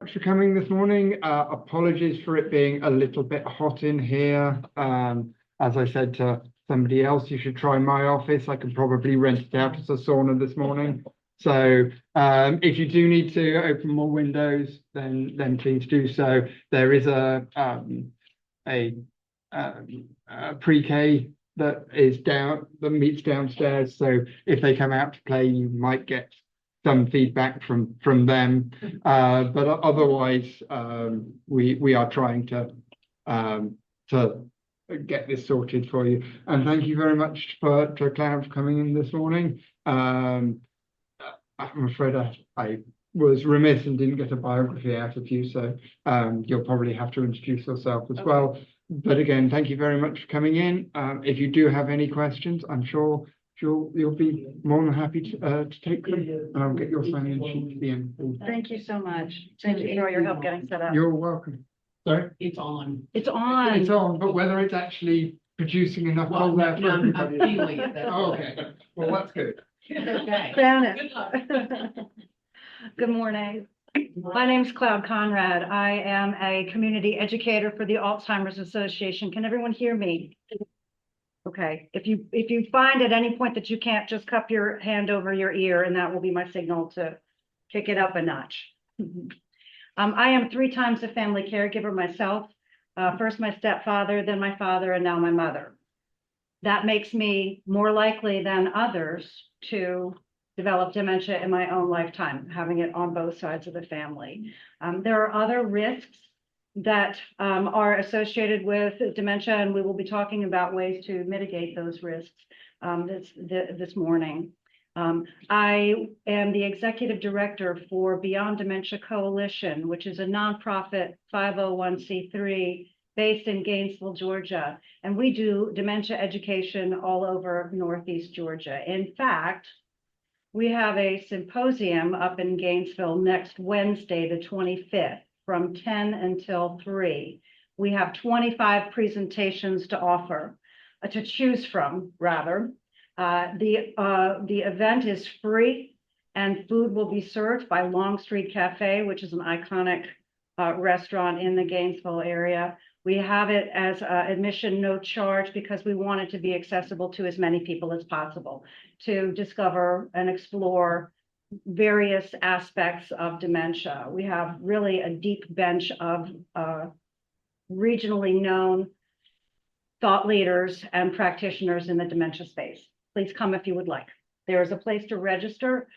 much for coming this morning. Apologies for it being a little bit hot in here. As I said to somebody else, you should try my office. I can probably rent it out as a sauna this morning. So if you do need to open more windows, then please do so. There is a pre-K that meets downstairs. So if they come out to play, you might get some feedback from them, but otherwise we are trying to get this sorted for you. And thank you very much to Cloud for coming in this morning. I'm afraid I was remiss and didn't get a biography out of you, so you'll probably have to introduce yourself as well. But again, thank you very much for coming in. If you do have any questions, I'm sure you'll be more than happy to take them, and I'll get your sign-in sheet at the end. Thank you so much. Thank you for your help getting set up. You're welcome. Sorry? It's on. It's on. It's on, but whether it's actually producing enough Well, cold air for I'm everybody. feeling it. Oh, okay, well, that's good. Okay. Janet. Good luck. Good morning. My name's Cloud Conrad. I am a community educator for the Alzheimer's Association. Can everyone hear me? Okay. If you find at any point that you can't, just cup your hand over your ear, and that will be my signal to kick it up a notch. I am 3 times a family caregiver myself. First my stepfather, then my father, and now my mother. That makes me more likely than others to develop dementia in my own lifetime, having it on both sides of the family. There are other risks that are associated with dementia, and we will be talking about ways to mitigate those risks this morning. I am the executive director for Beyond Dementia Coalition, which is a nonprofit 501c3 based in Gainesville, Georgia, and we do dementia education all over Northeast Georgia. In fact, we have a symposium up in Gainesville next Wednesday, the 25th, from 10 until 3. We have 25 presentations to offer, to choose from, rather. The event is free, and food will be served by Long Street Cafe, which is an iconic restaurant in the Gainesville area. We have it as admission no charge because we want it to be accessible to as many people as possible to discover and explore various aspects of dementia. We have really a deep bench of regionally known thought leaders and practitioners in the dementia space. Please come if you would like. There is a place to register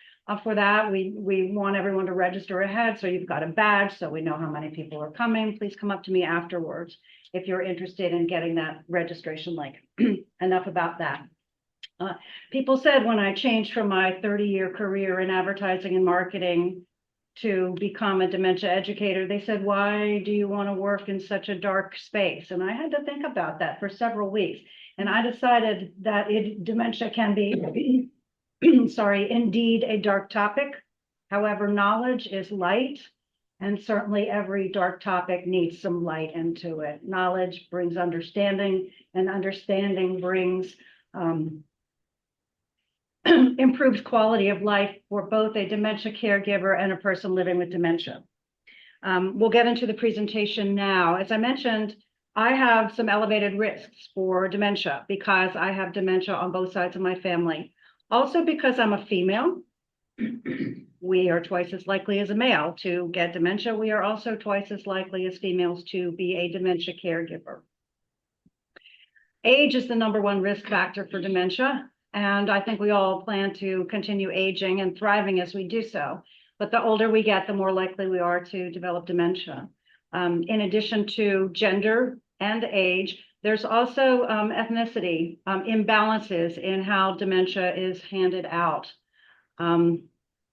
for that. We want everyone to register ahead, so you've got a badge so we know how many people are coming. Please come up to me afterwards if you're interested in getting that registration link. Enough about that. People said when I changed from my 30-year career in advertising and marketing to become a dementia educator, they said, why do you want to work in such a dark space? And I had to think about that for several weeks. And I decided that dementia can be, sorry, indeed a dark topic. However, knowledge is light, and certainly every dark topic needs some light into it. Knowledge brings understanding, and understanding brings improved quality of life for both a dementia caregiver and a person living with dementia. We'll get into the presentation now. As I mentioned, I have some elevated risks for dementia because I have dementia on both sides of my family. Also because I'm a female, we are twice as likely as a male to get dementia. We are also twice as likely as females to be a dementia caregiver. Age is the #1 risk factor for dementia, and I think we all plan to continue aging and thriving as we do so. But the older we get, the more likely we are to develop dementia. In addition to gender and age, there's also ethnicity imbalances in how dementia is handed out,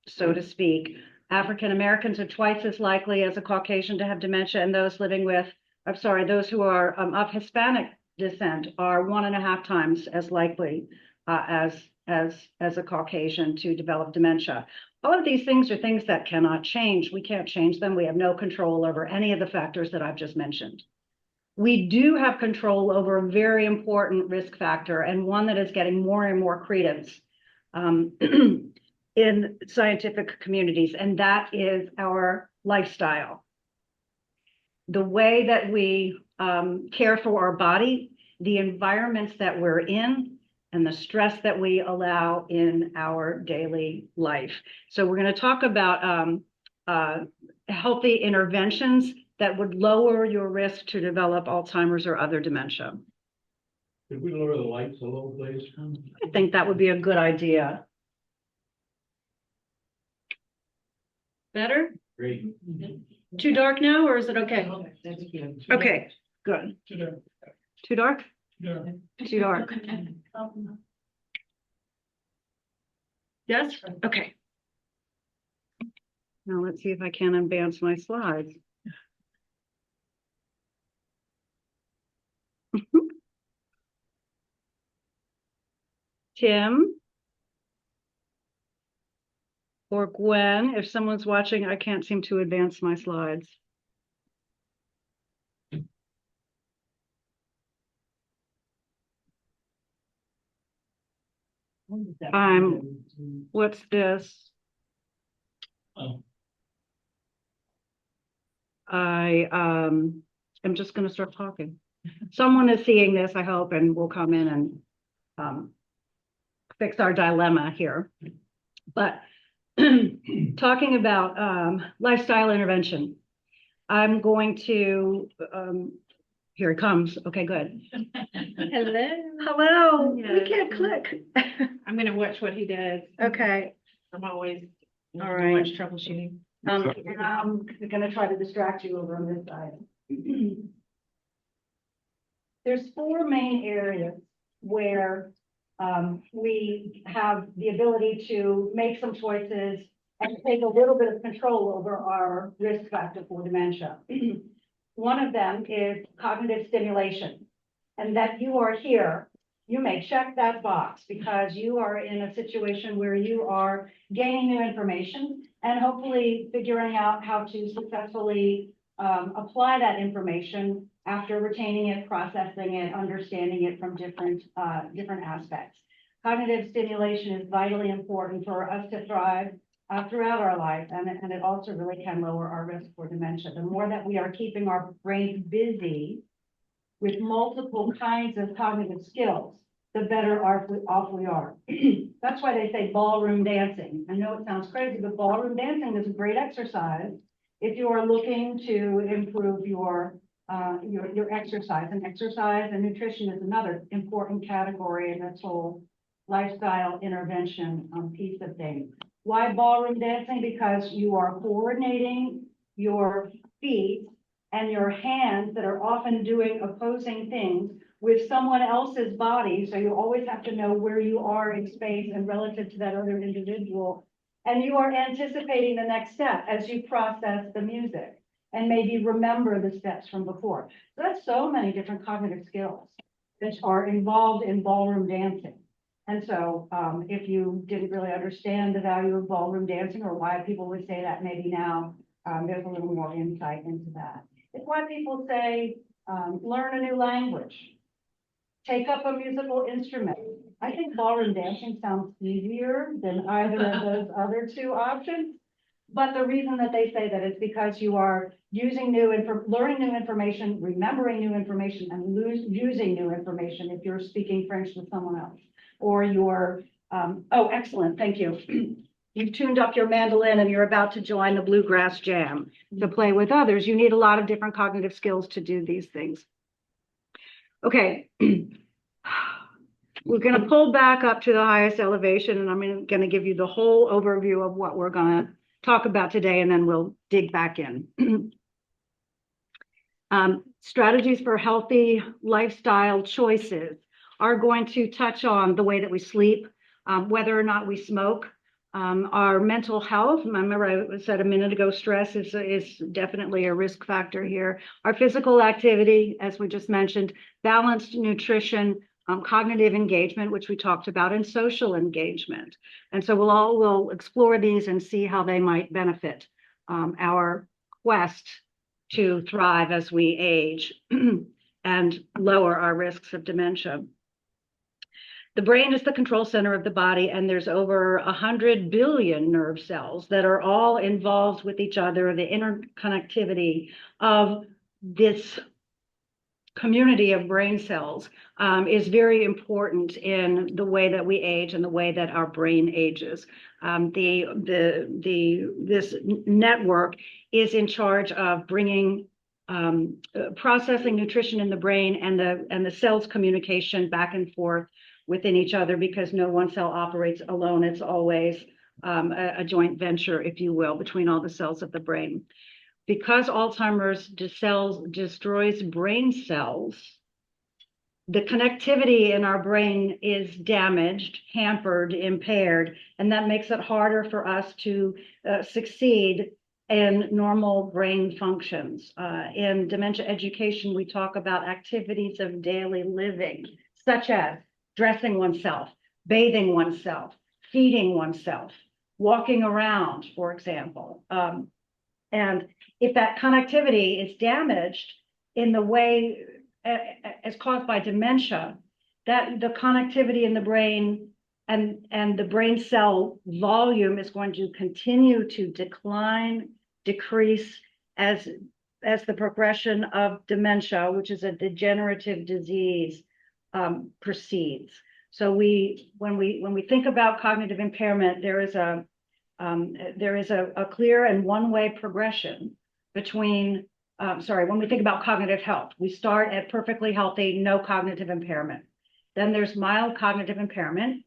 so to speak. African Americans are twice as likely as a Caucasian to have dementia, and those living with, those who are of Hispanic descent are 1.5 times as likely as a Caucasian to develop dementia. All of these things are things that cannot change. We can't change them. We have no control over any of the factors that I've just mentioned. We do have control over a very important risk factor, and one that is getting more and more credence in scientific communities, and that is our lifestyle. the way that we care for our body, the environments that we're in, and the stress that we allow in our daily life. So we're going to talk about healthy interventions that would lower your risk to develop Alzheimer's or other dementia. Could we lower the lights a little, please? I think that would be a good idea. Better? Great. Too dark now, or is it okay? That's good. Okay, good. Too dark? Too dark. Yes? Okay. Now let's see if I can advance my slides. Tim or Gwen, if someone's watching, I can't seem to advance my slides. What's this? Oh. I'm just going to start talking. Someone is seeing this, I hope, and will come in and fix our dilemma here. But talking about lifestyle intervention, I'm going to, here it comes. Okay, good. Hello. Hello. Yeah. We can't click. I'm gonna watch what he does. Okay. I'm always All right. much troubleshooting. I'm going to try to distract you over on this side. There's four main areas where we have the ability to make some choices and take a little bit of control over our risk factor for dementia. One of them is cognitive stimulation, and that you are here. You may check that box because you are in a situation where you are gaining new information and hopefully figuring out how to successfully apply that information after retaining it, processing it, understanding it from different aspects. Cognitive stimulation is vitally important for us to thrive throughout our life, and it also really can lower our risk for dementia. The more that we are keeping our brains busy with multiple kinds of cognitive skills, the better off we are. That's why they say ballroom dancing. I know it sounds crazy, but ballroom dancing is a great exercise if you are looking to improve your exercise. And exercise and nutrition is another important category in this whole lifestyle intervention piece of things. Why ballroom dancing? Because you are coordinating your feet and your hands that are often doing opposing things with someone else's body. So you always have to know where you are in space and relative to that other individual. And you are anticipating the next step as you process the music and maybe remember the steps from before. So that's so many different cognitive skills that are involved in ballroom dancing. And so if you didn't really understand the value of ballroom dancing or why people would say that, maybe now there's a little more insight into that. It's why people say, learn a new language, take up a musical instrument. I think ballroom dancing sounds easier than either of those other two options. But the reason that they say that is because you are using learning new information, remembering new information, and using new information if you're speaking French with someone else. Or you're, oh, excellent, thank you. You've tuned up your mandolin and you're about to join the bluegrass jam to play with others. You need a lot of different cognitive skills to do these things. Okay. We're going to pull back up to the highest elevation, and I'm going to give you the whole overview of what we're going to talk about today, and then we'll dig back in. Strategies for healthy lifestyle choices are going to touch on the way that we sleep, whether or not we smoke, our mental health. Remember, I said a minute ago, stress is definitely a risk factor here. Our physical activity, as we just mentioned, balanced nutrition, cognitive engagement, which we talked about, and social engagement. And so we'll explore these and see how they might benefit our quest to thrive as we age and lower our risks of dementia. The brain is the control center of the body, and there's over 100 billion nerve cells that are all involved with each other, the interconnectivity of this community of brain cells is very important in the way that we age and the way that our brain ages. This network is in charge of bringing processing nutrition in the brain and the cells communication back and forth within each other, because no one cell operates alone. It's always a joint venture, if you will, between all the cells of the brain. Because Alzheimer's destroys brain cells, the connectivity in our brain is damaged, hampered, impaired, and that makes it harder for us to succeed in normal brain functions. In dementia education, we talk about activities of daily living, such as dressing oneself, bathing oneself, feeding oneself, walking around, for example. And if that connectivity is damaged in the way as caused by dementia, that the connectivity in the brain and the brain cell volume is going to continue to decline, decrease as the progression of dementia, which is a degenerative disease, proceeds. So when we think about cognitive impairment, there is a clear and one-way progression between, when we think about cognitive health, we start at perfectly healthy, no cognitive impairment. Then there's mild cognitive impairment,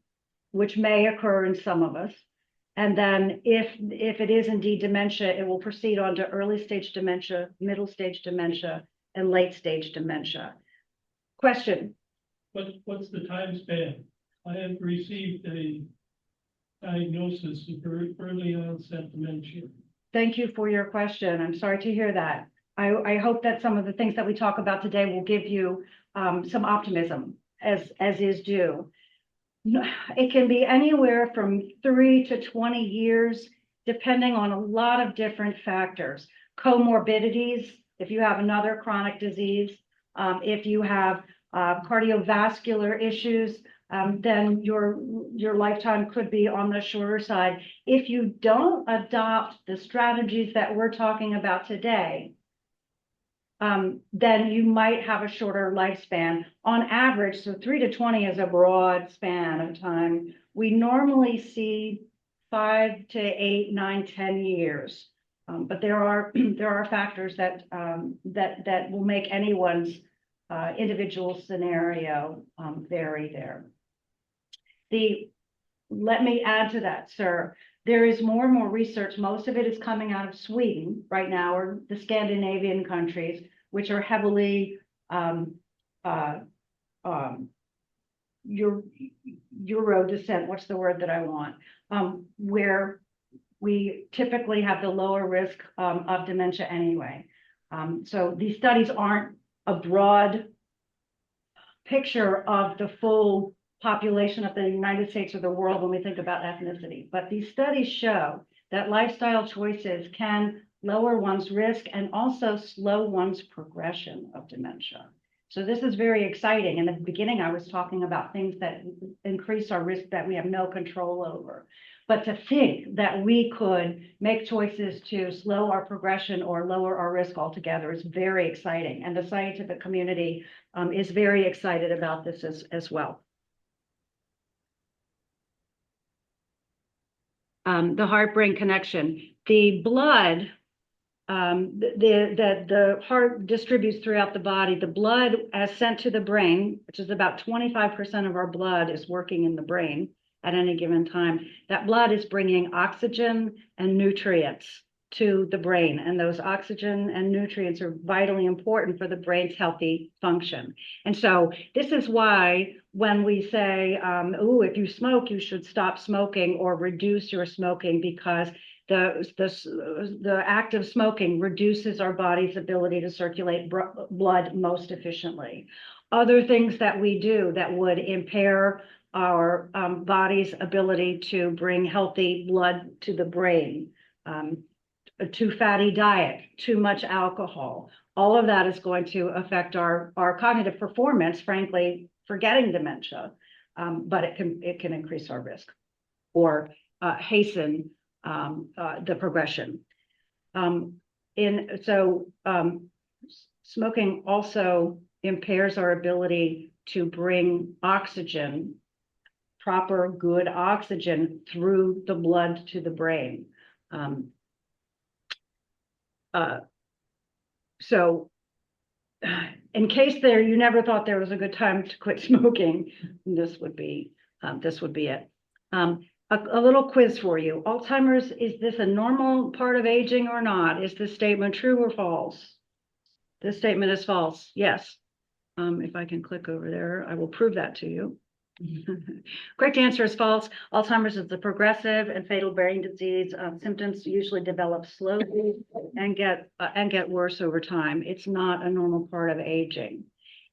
which may occur in some of us. And then if it is indeed dementia, it will proceed on to early stage dementia, middle stage dementia, and late stage dementia. Question? What's the time span? I have received a diagnosis of early onset dementia. Thank you for your question. I'm sorry to hear that. I hope that some of the things that we talk about today will give you some optimism, as is due. It can be anywhere from 3 to 20 years, depending on a lot of different factors. Comorbidities, if you have another chronic disease, if you have cardiovascular issues, then your lifetime could be on the shorter side. If you don't adopt the strategies that we're talking about today, then you might have a shorter lifespan. On average, so 3 to 20 is a broad span of time. We normally see 5 to 8, 9, 10 years. But there are factors that will make anyone's individual scenario vary there. Let me add to that, sir. There is more and more research. Most of it is coming out of Sweden right now, or the Scandinavian countries, which are heavily Euro descent. What's the word that I want? Where we typically have the lower risk of dementia anyway. So these studies aren't a broad picture of the full population of the United States or the world when we think about ethnicity. But these studies show that lifestyle choices can lower one's risk and also slow one's progression of dementia. So this is very exciting. In the beginning, I was talking about things that increase our risk that we have no control over. But to think that we could make choices to slow our progression or lower our risk altogether is very exciting. And the scientific community is very excited about this as well. The heart-brain connection. The blood, the heart distributes throughout the body. The blood as sent to the brain, which is about 25% of our blood is working in the brain at any given time. That blood is bringing oxygen and nutrients to the brain. And those oxygen and nutrients are vitally important for the brain's healthy function. And so this is why when we say, if you smoke, you should stop smoking or reduce your smoking, because the act of smoking reduces our body's ability to circulate blood most efficiently. Other things that we do that would impair our body's ability to bring healthy blood to the brain, a too fatty diet, too much alcohol, all of that is going to affect our cognitive performance, frankly, forgetting dementia, but it can increase our risk or hasten the progression. Smoking also impairs our ability to bring oxygen, proper, good oxygen through the blood to the brain. So in case you never thought there was a good time to quit smoking, this would be it. A little quiz for you. Alzheimer's, is this a normal part of aging or not? Is this statement true or false? This statement is false. Yes. If I can click over there, I will prove that to you. Correct answer is false. Alzheimer's is a progressive and fatal brain disease. Symptoms usually develop slowly and get worse over time. It's not a normal part of aging.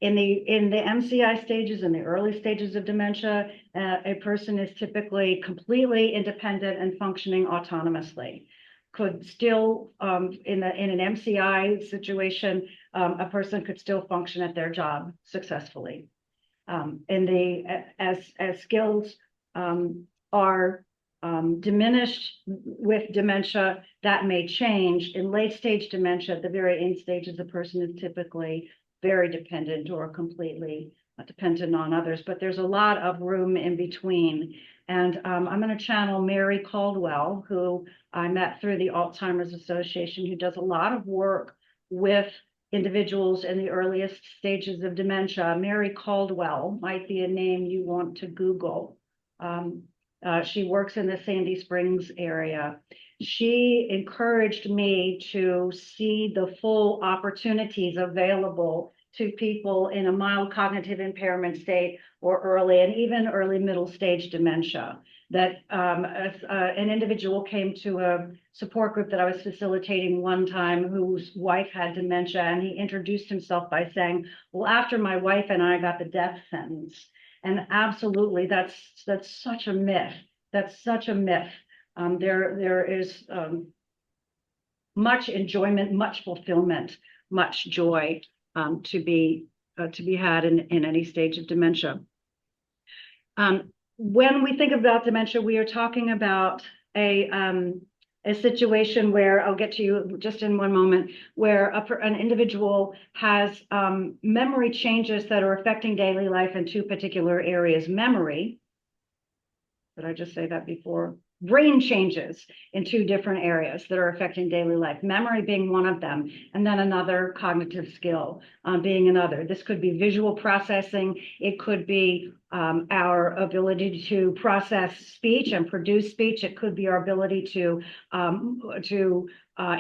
In the MCI stages, in the early stages of dementia, a person is typically completely independent and functioning autonomously. Could still, in an MCI situation, a person could still function at their job successfully. As skills are diminished with dementia, that may change. In late stage dementia, the very end stages, the person is typically very dependent or completely dependent on others, but there's a lot of room in between. And I'm going to channel Mary Caldwell, who I met through the Alzheimer's Association, who does a lot of work with individuals in the earliest stages of dementia. Mary Caldwell might be a name you want to Google. She works in the Sandy Springs area. She encouraged me to see the full opportunities available to people in a mild cognitive impairment state or early and even early middle stage dementia. That an individual came to a support group that I was facilitating one time whose wife had dementia, and he introduced himself by saying, well, after my wife and I got the death sentence. And absolutely, that's such a myth. That's such a myth. There is much enjoyment, much fulfillment, much joy to be had in any stage of dementia. When we think about dementia, we are talking about a situation where, I'll get to you just in one moment, where an individual has memory changes that are affecting daily life in two particular areas. Memory, did I just say that before? Brain changes in two different areas that are affecting daily life, memory being one of them, and then another cognitive skill being another. This could be visual processing. It could be our ability to process speech and produce speech. It could be our ability to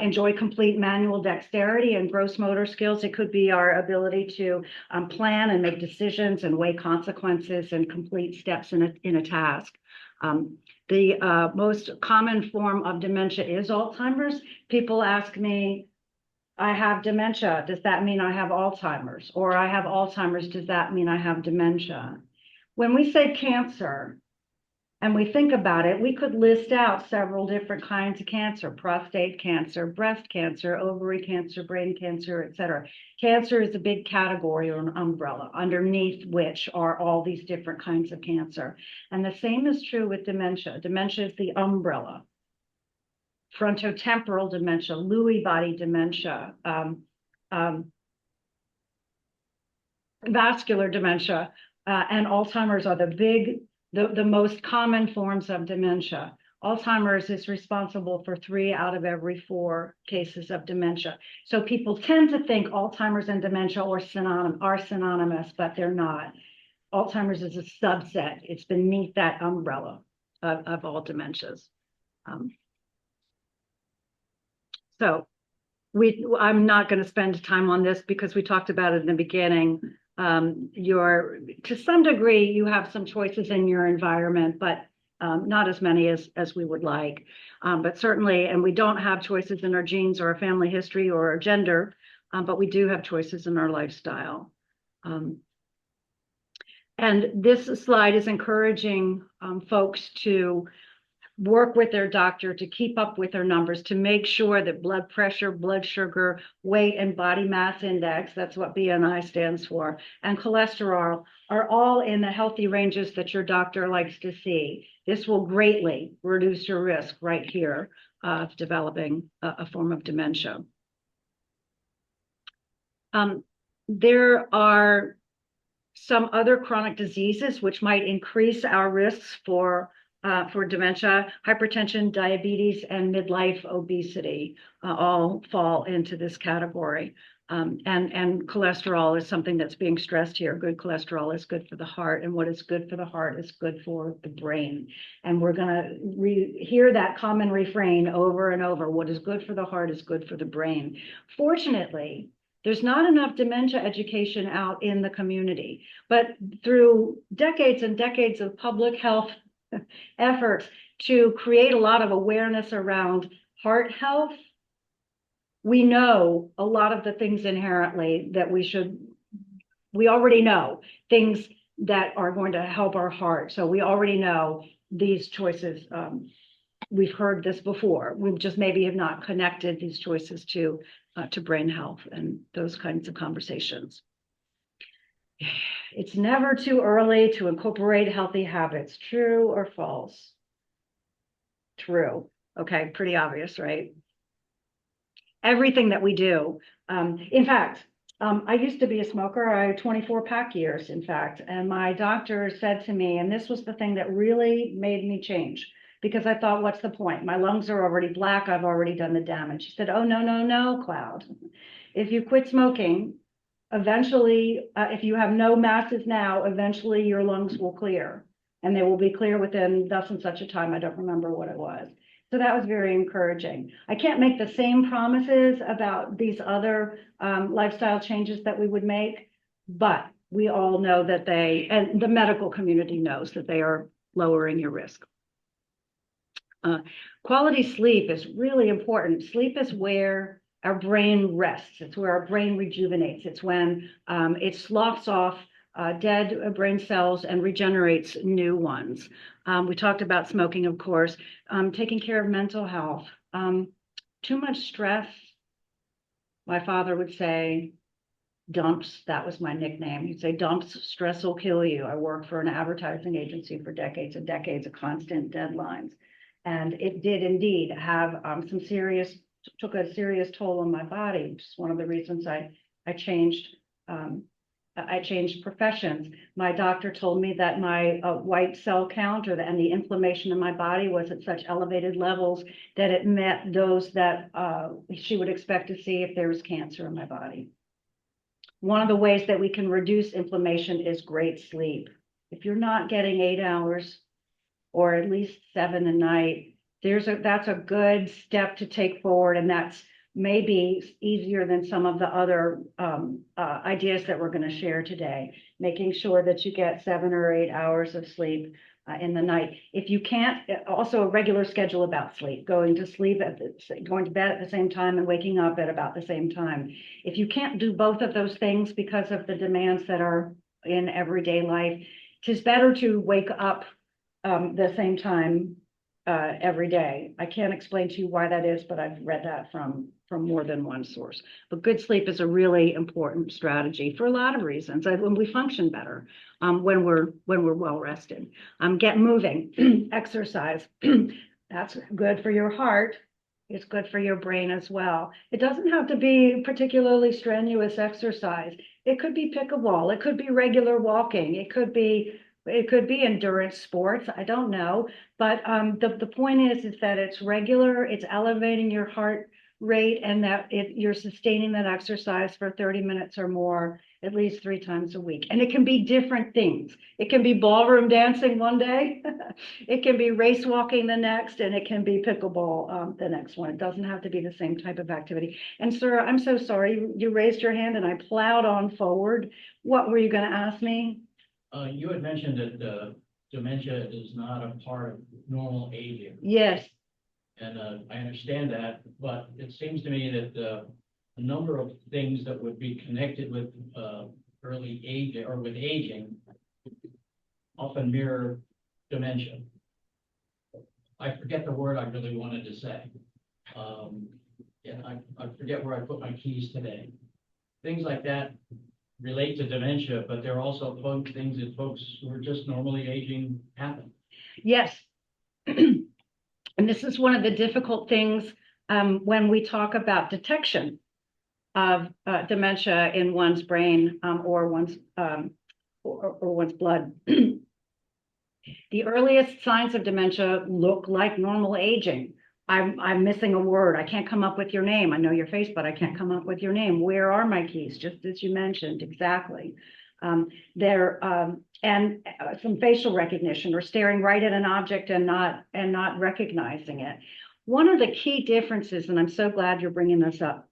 enjoy complete manual dexterity and gross motor skills. It could be our ability to plan and make decisions and weigh consequences and complete steps in a task. The most common form of dementia is Alzheimer's. People ask me, I have dementia, does that mean I have Alzheimer's? Or I have Alzheimer's, does that mean I have dementia? When we say cancer, and we think about it, we could list out several different kinds of cancer: prostate cancer, breast cancer, ovary cancer, brain cancer, et cetera. Cancer is a big category or an umbrella underneath which are all these different kinds of cancer. And the same is true with dementia. Dementia is the umbrella. Frontotemporal dementia, Lewy body dementia, vascular dementia, and Alzheimer's are the most common forms of dementia. Alzheimer's is responsible for 3 out of every 4 cases of dementia. So people tend to think Alzheimer's and dementia are synonymous, but they're not. Alzheimer's is a subset. It's beneath that umbrella of all dementias. I'm not going to spend time on this because we talked about it in the beginning. To some degree, you have some choices in your environment, but not as many as we would like. But certainly, and we don't have choices in our genes or our family history or our gender, but we do have choices in our lifestyle. And this slide is encouraging folks to work with their doctor to keep up with their numbers, to make sure that blood pressure, blood sugar, weight, and body mass index, that's what BMI stands for, and cholesterol are all in the healthy ranges that your doctor likes to see. This will greatly reduce your risk right here of developing a form of dementia. There are some other chronic diseases which might increase our risks for dementia, hypertension, diabetes, and midlife obesity all fall into this category. And cholesterol is something that's being stressed here. Good cholesterol is good for the heart, and what is good for the heart is good for the brain. And we're going to hear that common refrain over and over. What is good for the heart is good for the brain. Fortunately, there's not enough dementia education out in the community, but through decades and decades of public health efforts to create a lot of awareness around heart health, we know a lot of the things inherently that we already know things that are going to help our heart. So we already know these choices. We've heard this before. We just maybe have not connected these choices to brain health and those kinds of conversations. It's never too early to incorporate healthy habits. True or false? True. Okay, pretty obvious, right? Everything that we do. In fact, I used to be a smoker. I had 24 pack years, in fact, and my doctor said to me, and this was the thing that really made me change, because I thought, what's the point? My lungs are already black. I've already done the damage. She said, oh, no, no, no, Cloud. If you quit smoking, eventually, if you have no masses now, eventually your lungs will clear, and they will be clear within thus and such a time. I don't remember what it was. So that was very encouraging. I can't make the same promises about these other lifestyle changes that we would make, but we all know that and the medical community knows that they are lowering your risk. Quality sleep is really important. Sleep is where our brain rests. It's where our brain rejuvenates. It's when it sloughs off dead brain cells and regenerates new ones. We talked about smoking, of course, taking care of mental health. Too much stress. My father would say, dumps, that was my nickname. He'd say, dumps, stress will kill you. I worked for an advertising agency for decades and decades of constant deadlines. And it did indeed have took a serious toll on my body, which is one of the reasons I changed professions. My doctor told me that my white cell count and the inflammation in my body was at such elevated levels that it met those that she would expect to see if there was cancer in my body. One of the ways that we can reduce inflammation is great sleep. If you're not getting 8 hours or at least 7 a night, that's a good step to take forward, and that's maybe easier than some of the other ideas that we're going to share today. Making sure that you get 7 or 8 hours of sleep in the night. If you can't, also a regular schedule about sleep, going to bed at the same time and waking up at about the same time. If you can't do both of those things because of the demands that are in everyday life, it's better to wake up the same time every day. I can't explain to you why that is, but I've read that from more than one source. But good sleep is a really important strategy for a lot of reasons. When we function better, when we're well rested. Get moving, exercise. That's good for your heart. It's good for your brain as well. It doesn't have to be particularly strenuous exercise. It could be pickleball. It could be regular walking. It could be endurance sports. I don't know. But the point is that it's regular, it's elevating your heart rate, and that you're sustaining that exercise for 30 minutes or more, at least 3 times a week. And it can be different things. It can be ballroom dancing one day, it can be race walking the next, and it can be pickleball the next one. It doesn't have to be the same type of activity. And sir, I'm so sorry, you raised your hand and I plowed on forward. What were you going to ask me? You had mentioned that dementia is not a part of normal aging. Yes. And I understand that, but it seems to me that a number of things that would be connected with early age or with aging often mirror dementia. I forget the word I really wanted to say. I forget where I put my keys today. Things like that relate to dementia, but they're also things that folks who are just normally aging happen. Yes. And this is one of the difficult things when we talk about detection. of dementia in one's brain or one's blood. The earliest signs of dementia look like normal aging. I'm missing a word. I can't come up with your name. I know your face, but I can't come up with your name. Where are my keys? Just as you mentioned, exactly. And some facial recognition or staring right at an object and not recognizing it. One of the key differences, and I'm so glad you're bringing this up.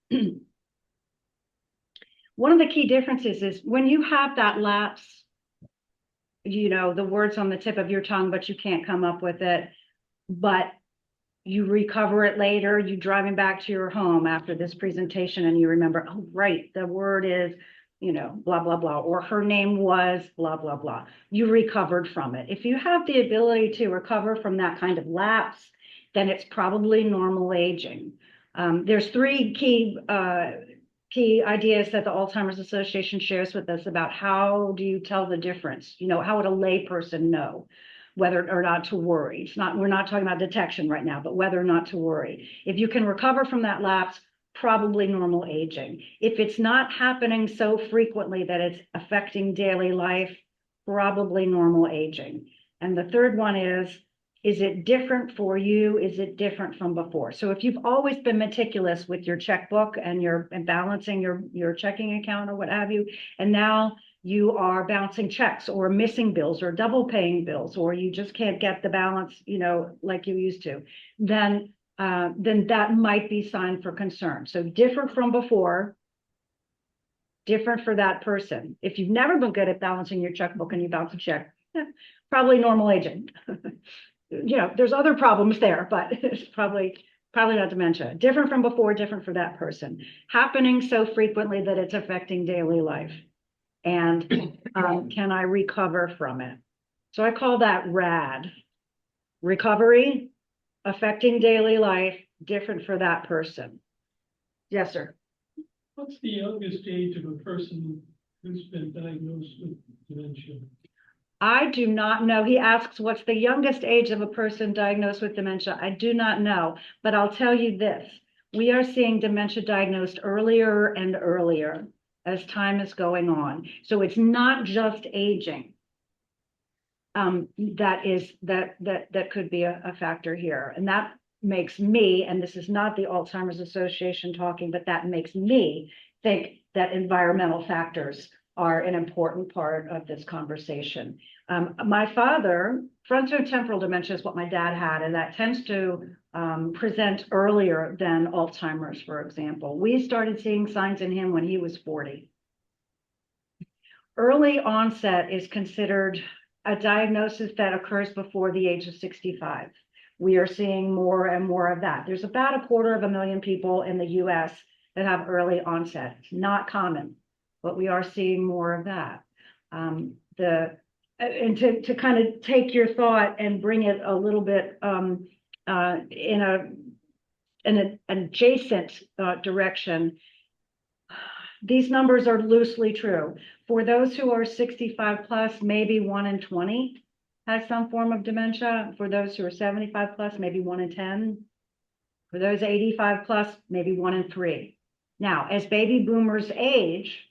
One of the key differences is when you have that lapse, you know, the words on the tip of your tongue, but you can't come up with it, but you recover it later, you driving back to your home after this presentation and you remember, oh, right, the word is, you know, blah, blah, blah, or her name was blah, blah, blah. You recovered from it. If you have the ability to recover from that kind of lapse, then it's probably normal aging. There's three key ideas that the Alzheimer's Association shares with us about how do you tell the difference? You know, how would a lay person know whether or not to worry? It's not, we're not talking about detection right now, but whether or not to worry. If you can recover from that lapse, probably normal aging. If it's not happening so frequently that it's affecting daily life, probably normal aging. And the third one is it different for you? Is it different from before? So if you've always been meticulous with your checkbook and balancing your checking account or what have you, and now you are bouncing checks or missing bills or double paying bills, or you just can't get the balance, you know, like you used to, then that might be sign for concern. So different from before, different for that person. If you've never been good at balancing your checkbook and you bounce a check, probably normal aging. You know, there's other problems there, but it's probably not dementia. Different from before, different for that person. Happening so frequently that it's affecting daily life. And can I recover from it? So I call that RAD. Recovery, affecting daily life, different for that person. Yes, sir. What's the youngest age of a person who's been diagnosed with dementia? I do not know. He asks, what's the youngest age of a person diagnosed with dementia? I do not know, but I'll tell you this. We are seeing dementia diagnosed earlier and earlier as time is going on. So it's not just aging. That could be a factor here. And that makes me, and this is not the Alzheimer's Association talking, but that makes me think that environmental factors are an important part of this conversation. My father, frontotemporal dementia is what my dad had, and that tends to present earlier than Alzheimer's, for example. We started seeing signs in him when he was 40. Early onset is considered a diagnosis that occurs before the age of 65. We are seeing more and more of that. There's about 250,000 people in the US that have early onset. It's not common, but we are seeing more of that. And to kind of take your thought and bring it a little bit in an adjacent direction, these numbers are loosely true. For those who are 65 plus, maybe 1 in 20 has some form of dementia. For those who are 75 plus, maybe 1 in 10. For those 85 plus, maybe 1 in 3. Now, as baby boomers age,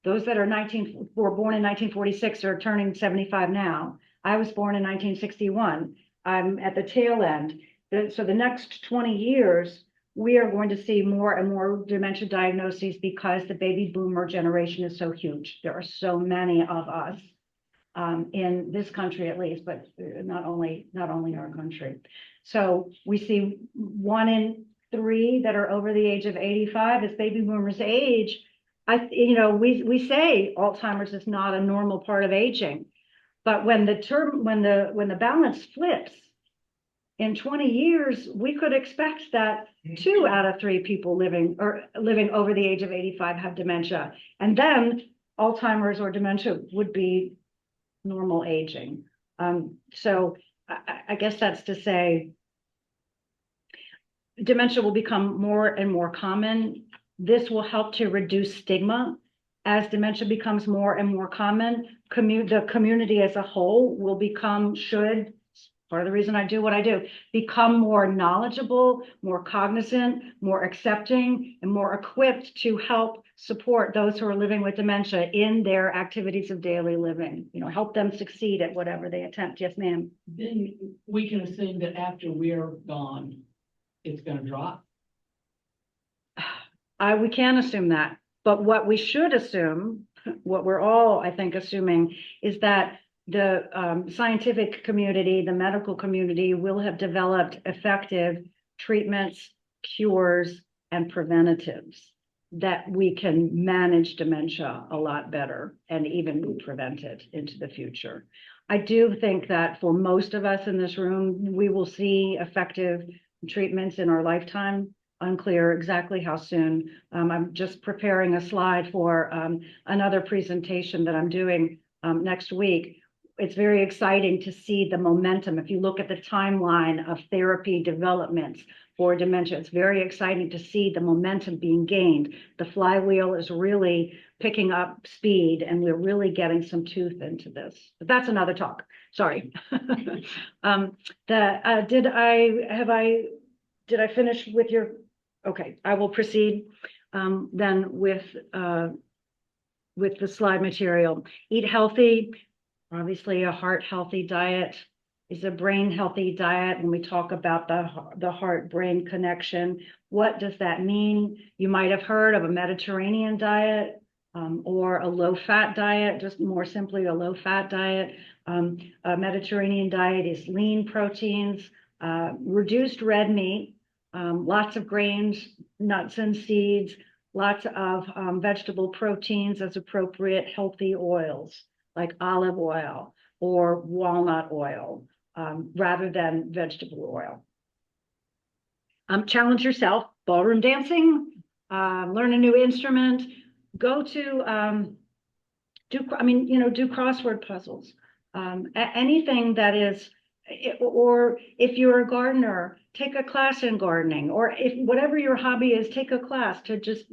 those that were born in 1946 are turning 75 now. I was born in 1961. I'm at the tail end. So the next 20 years, we are going to see more and more dementia diagnoses because the baby boomer generation is so huge. There are so many of us in this country, at least, but not only our country. So we see 1 in 3 that are over the age of 85 as baby boomers age. We say Alzheimer's is not a normal part of aging, but when the balance flips, in 20 years, we could expect that 2 out of 3 people living over the age of 85 have dementia. And then Alzheimer's or dementia would be normal aging. So I guess that's to say dementia will become more and more common. This will help to reduce stigma. As dementia becomes more and more common, the community as a whole will should Part of the reason I do what I do, become more knowledgeable, more cognizant, more accepting, and more equipped to help support those who are living with dementia in their activities of daily living, help them succeed at whatever they attempt. Yes, ma'am. Then we can assume that after we're gone, it's gonna drop. We can assume that, but what we should assume, what we're all, I think, assuming is that the scientific community, the medical community will have developed effective treatments, cures, and preventatives that we can manage dementia a lot better and even prevent it into the future. I do think that for most of us in this room, we will see effective treatments in our lifetime. Unclear exactly how soon. I'm just preparing a slide for another presentation that I'm doing next week. It's very exciting to see the momentum. If you look at the timeline of therapy developments for dementia, it's very exciting to see the momentum being gained. The flywheel is really picking up speed, and we're really getting some tooth into this. But that's another talk. Sorry. Did I finish with your? Okay, I will proceed then with the slide material. Eat healthy. Obviously, a heart healthy diet is a brain healthy diet. When we talk about the heart brain connection, what does that mean? You might have heard of a Mediterranean diet or a low fat diet, just more simply a low fat diet. A Mediterranean diet is lean proteins, reduced red meat, lots of grains, nuts and seeds, lots of vegetable proteins as appropriate, healthy oils like olive oil or walnut oil rather than vegetable oil. Challenge yourself, ballroom dancing, learn a new instrument, go to, do crossword puzzles, anything that is, or if you're a gardener, take a class in gardening, or if whatever your hobby is, take a class to just,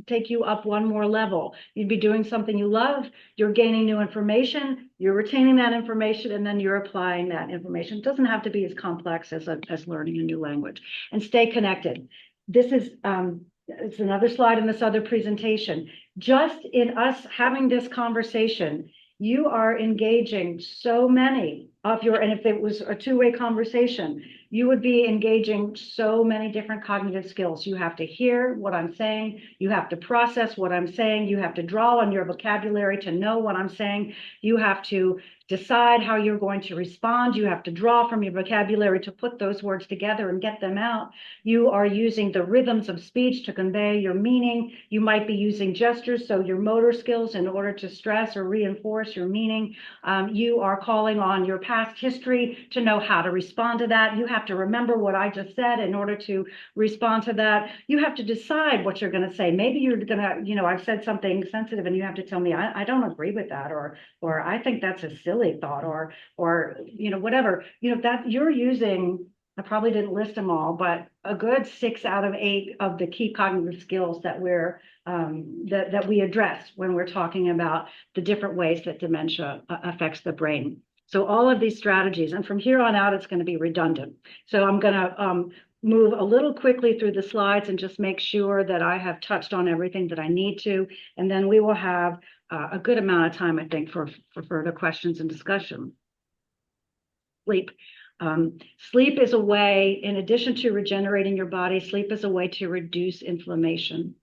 take you up one more level. You'd be doing something you love, you're gaining new information, you're retaining that information, and then you're applying that information. It doesn't have to be as complex as learning a new language. And stay connected. This is, it's another slide in this other presentation. Just in us having this conversation, you are engaging so many of your, and if it was a two-way conversation, you would be engaging so many different cognitive skills. You have to hear what I'm saying. You have to process what I'm saying. You have to draw on your vocabulary to know what I'm saying. You have to decide how you're going to respond. You have to draw from your vocabulary to put those words together and get them out. You are using the rhythms of speech to convey your meaning. You might be using gestures, so your motor skills in order to stress or reinforce your meaning. You are calling on your past history to know how to respond to that. You have to remember what I just said in order to respond to that. You have to decide what you're going to say. Maybe you're going to, I've said something sensitive and you have to tell me, I don't agree with that, or I think that's a silly thought, or whatever, that you're using. I probably didn't list them all, but a good 6 out of 8 of the key cognitive skills that that we address when we're talking about the different ways that dementia affects the brain. So all of these strategies, and from here on out, it's going to be redundant. So I'm going to move a little quickly through the slides and just make sure that I have touched on everything that I need to, and then we will have a good amount of time, I think, for further questions and discussion. Sleep. Sleep is a way, in addition to regenerating your body, sleep is a way to reduce inflammation,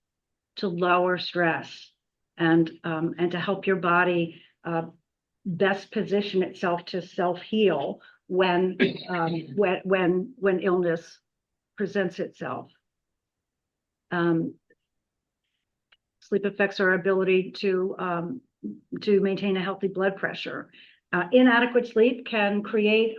to lower stress, and to help your body best position itself to self-heal when illness presents itself. Sleep affects our ability to maintain a healthy blood pressure. Inadequate sleep can create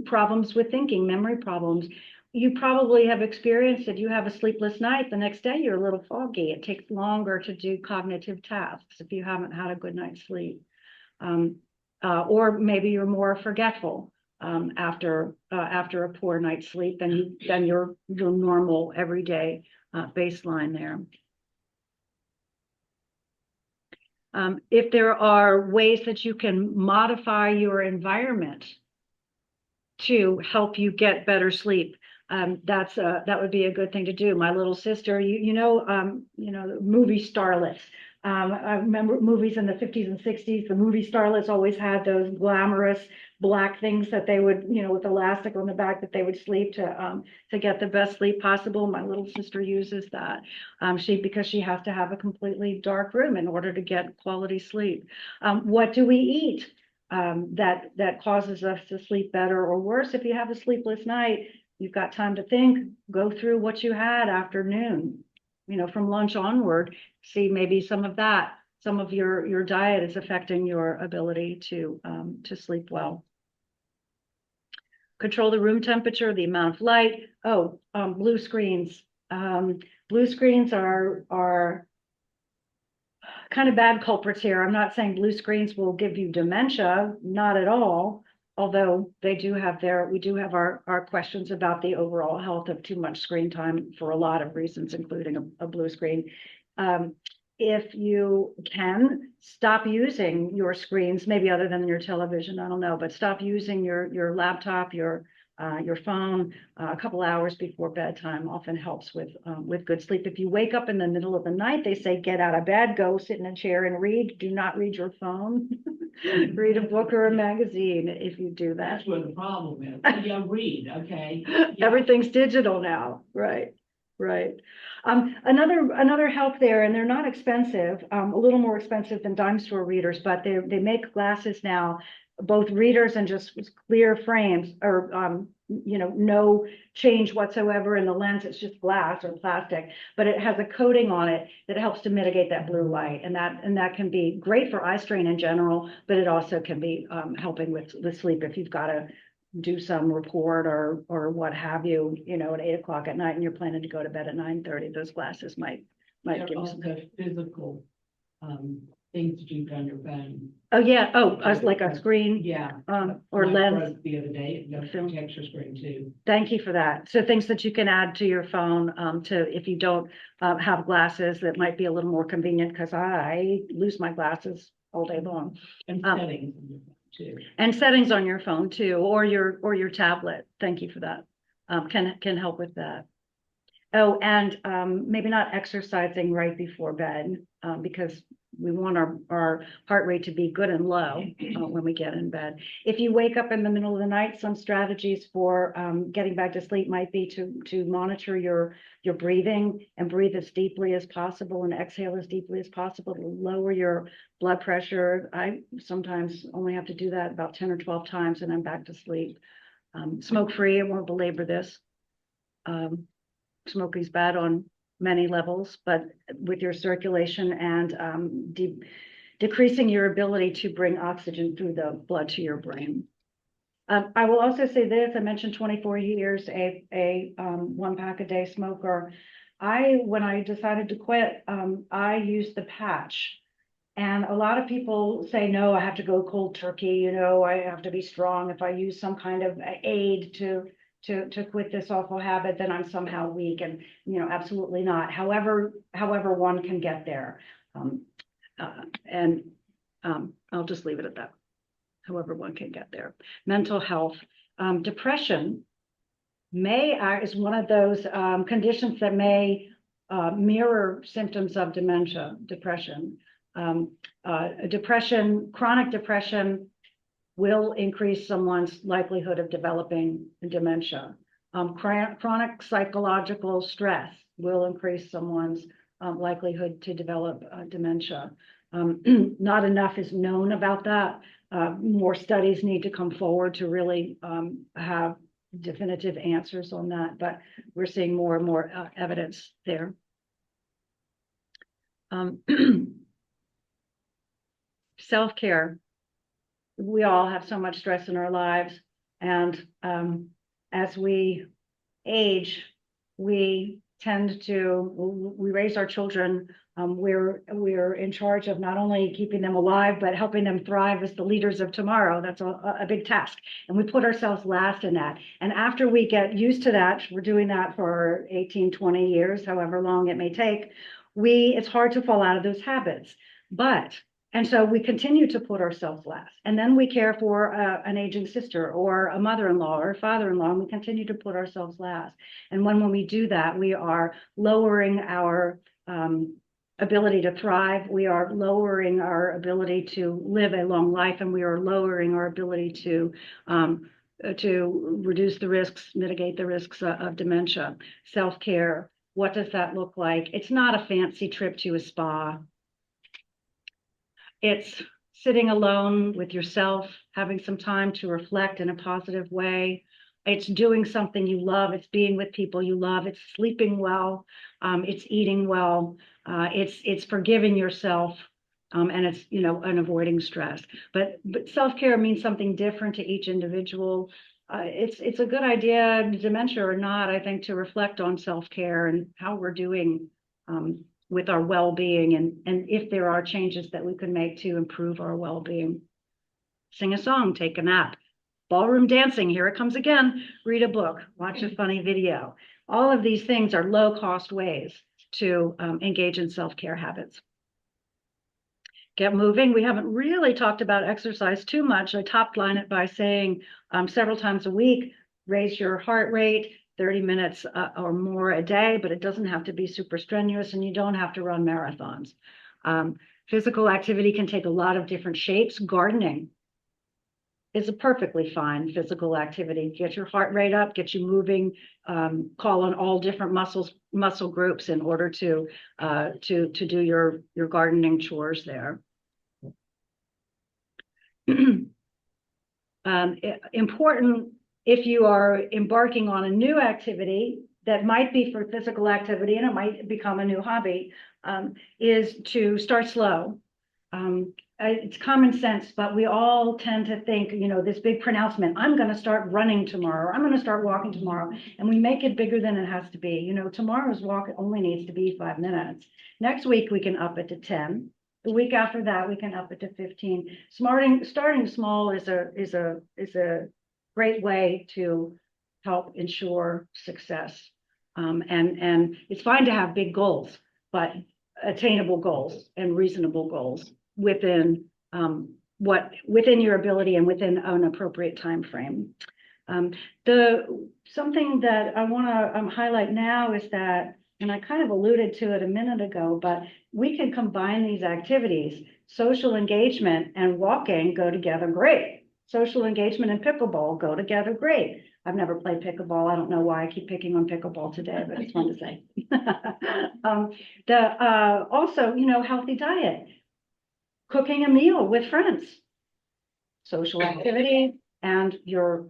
problems with thinking, memory problems. You probably have experienced it. You have a sleepless night. The next day, you're a little foggy. It takes longer to do cognitive tasks if you haven't had a good night's sleep. Or maybe you're more forgetful after a poor night's sleep than your normal everyday baseline there. If there are ways that you can modify your environment to help you get better sleep. That would be a good thing to do. My little sister, you know, the movie starlets. I remember movies in the 50s and 60s. The movie starlets always had those glamorous black things that they would, you know, with elastic on the back that they would sleep to get the best sleep possible. My little sister uses that. Because she has to have a completely dark room in order to get quality sleep. What do we eat that causes us to sleep better or worse? If you have a sleepless night, you've got time to think, go through what you had after noon, you know, from lunch onward, see maybe some of your diet is affecting your ability to sleep well. Control the room temperature, the amount of light. Blue screens. Blue screens are kind of bad culprits here. I'm not saying blue screens will give you dementia, not at all. Although we do have our questions about the overall health of too much screen time for a lot of reasons, including a blue screen. If you can stop using your screens, maybe other than your television, I don't know, but stop using your laptop, your phone a couple hours before bedtime often helps with good sleep. If you wake up in the middle of the night, they say get out of bed, go sit in a chair and read. Do not read your phone. Read a book or a magazine if you do that. That's where the problem is. Yeah, read, okay? Yeah. Everything's digital now, right? Another help there, and they're not expensive, a little more expensive than dime store readers, but they make glasses now, both readers and just clear frames, or you know, no change whatsoever in the lens. It's just glass or plastic, but it has a coating on it that helps to mitigate that blue light, and that can be great for eye strain in general, but it also can be helping with sleep if you've got to do some report or what have you, you know, at 8 o'clock at night and you're planning to go to bed at 9:30. Those glasses might There give you also some. physical things to do on your phone. Oh yeah. Like a screen. Yeah. Or Mine lens. broke the other day, you Film. protect your screen too. Thank you for that. So things that you can add to your phone if you don't have glasses, that might be a little more convenient, because I lose my glasses all day long. And settings on your phone too. And settings on your phone too, or your tablet. Thank you for that. Can help with that. Oh, and maybe not exercising right before bed, because we want our heart rate to be good and low when we get in bed. If you wake up in the middle of the night, some strategies for getting back to sleep might be to monitor your breathing and breathe as deeply as possible and exhale as deeply as possible to lower your blood pressure. I sometimes only have to do that about 10 or 12 times and I'm back to sleep. Smoke free, I won't belabor this. Smoking is bad on many levels, but with your circulation and decreasing your ability to bring oxygen through the blood to your brain. I will also say this, I mentioned 24 years, a 1 pack a day smoker. When I decided to quit, I used the patch. And a lot of people say, no, I have to go cold turkey, you know, I have to be strong. If I use some kind of aid to quit this awful habit, then I'm somehow weak, and you know, absolutely not. However one can get there, I'll just leave it at that. However one can get there. Mental health, depression is one of those conditions that may mirror symptoms of dementia. Depression, chronic depression will increase someone's likelihood of developing dementia. Chronic psychological stress will increase someone's likelihood to develop dementia. Not enough is known about that. More studies need to come forward to really have definitive answers on that, but we're seeing more and more evidence there. Self-care. We all have so much stress in our lives, and as we age, we raise our children. We're in charge of not only keeping them alive, but helping them thrive as the leaders of tomorrow. That's a big task, and we put ourselves last in that. And after we get used to that, we're doing that for 18, 20 years, however long it may take. It's hard to fall out of those habits. But And so we continue to put ourselves last. And then we care for an aging sister or a mother-in-law or a father-in-law, and we continue to put ourselves last. And when we do that, we are lowering our ability to thrive. We are lowering our ability to live a long life, and we are lowering our ability to reduce the risks, mitigate the risks of dementia. Self-care, what does that look like? It's not a fancy trip to a spa. It's sitting alone with yourself, having some time to reflect in a positive way. It's doing something you love. It's being with people you love. It's sleeping well. It's eating well. It's forgiving yourself. And it's, and avoiding stress. But self-care means something different to each individual. It's a good idea, dementia or not, I think, to reflect on self-care and how we're doing with our well-being, and if there are changes that we can make to improve our well-being. Sing a song, take a nap, ballroom dancing, here it comes again, read a book, watch a funny video. All of these things are low-cost ways to engage in self-care habits. Get moving. We haven't really talked about exercise too much. I top line it by saying several times a week, raise your heart rate, 30 minutes or more a day, but it doesn't have to be super strenuous, and you don't have to run marathons. Physical activity can take a lot of different shapes. Gardening is a perfectly fine physical activity. Get your heart rate up, get you moving, call on all different muscle groups in order to do your gardening chores there. Important if you are embarking on a new activity that might be for physical activity and it might become a new hobby, is to start slow. It's common sense, but we all tend to think, this big pronouncement, I'm going to start running tomorrow, I'm going to start walking tomorrow, and we make it bigger than it has to be. Tomorrow's walk only needs to be 5 minutes. Next week, we can up it to 10. The week after that, we can up it to 15. Starting small is a great way to help ensure success. And it's fine to have big goals, but attainable goals and reasonable goals within your ability and within an appropriate time frame. Something that I want to highlight now is that, and I kind of alluded to it a minute ago, but we can combine these activities. Social engagement and walking go together great. Social engagement and pickleball go together great. I've never played pickleball. I don't know why I keep picking on pickleball today, but it's fun to say. Also, healthy diet, cooking a meal with friends, social activity, and you're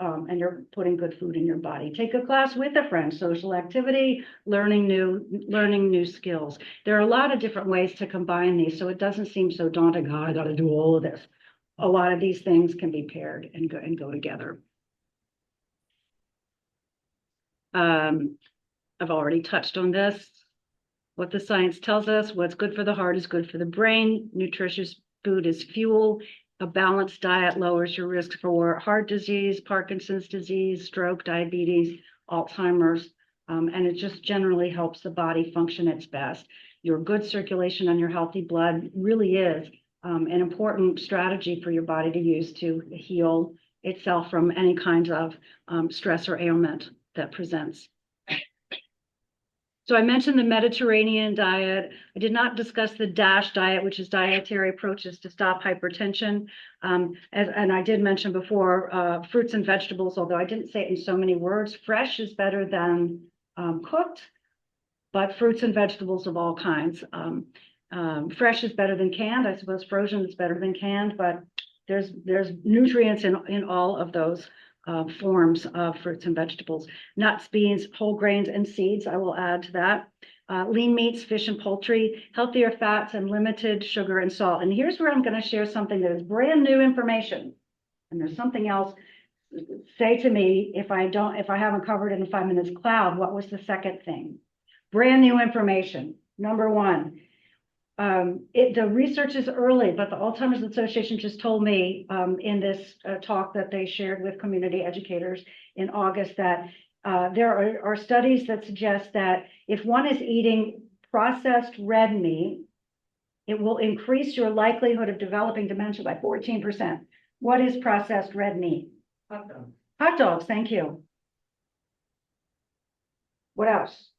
putting good food in your body. Take a class with a friend, social activity, learning new skills. There are a lot of different ways to combine these, so it doesn't seem so daunting. Oh, I got to do all of this. A lot of these things can be paired and go together. I've already touched on this. What the science tells us, what's good for the heart is good for the brain. Nutritious food is fuel. A balanced diet lowers your risk for heart disease, Parkinson's disease, stroke, diabetes, Alzheimer's, and it just generally helps the body function its best. Your good circulation and your healthy blood really is an important strategy for your body to use to heal itself from any kinds of stress or ailment that presents. So I mentioned the Mediterranean diet. I did not discuss the DASH diet, which is dietary approaches to stop hypertension. And I did mention before fruits and vegetables, although I didn't say it in so many words. Fresh is better than cooked, but fruits and vegetables of all kinds. Fresh is better than canned. I suppose frozen is better than canned, but there's nutrients in all of those forms of fruits and vegetables. Nuts, beans, whole grains, and seeds, I will add to that. Lean meats, fish and poultry, healthier fats, and limited sugar and salt. And here's where I'm going to share something that is brand new information. And there's something else. Say to me, if I haven't covered it in 5 minutes, Cloud, what was the second thing? Brand new information. Number one, the research is early, but the Alzheimer's Association just told me in this talk that they shared with community educators in August that there are studies that suggest that if one is eating processed red meat, It will increase your likelihood of developing dementia by 14%. What is processed red meat? Hot dog. Hot dogs, thank you. What else?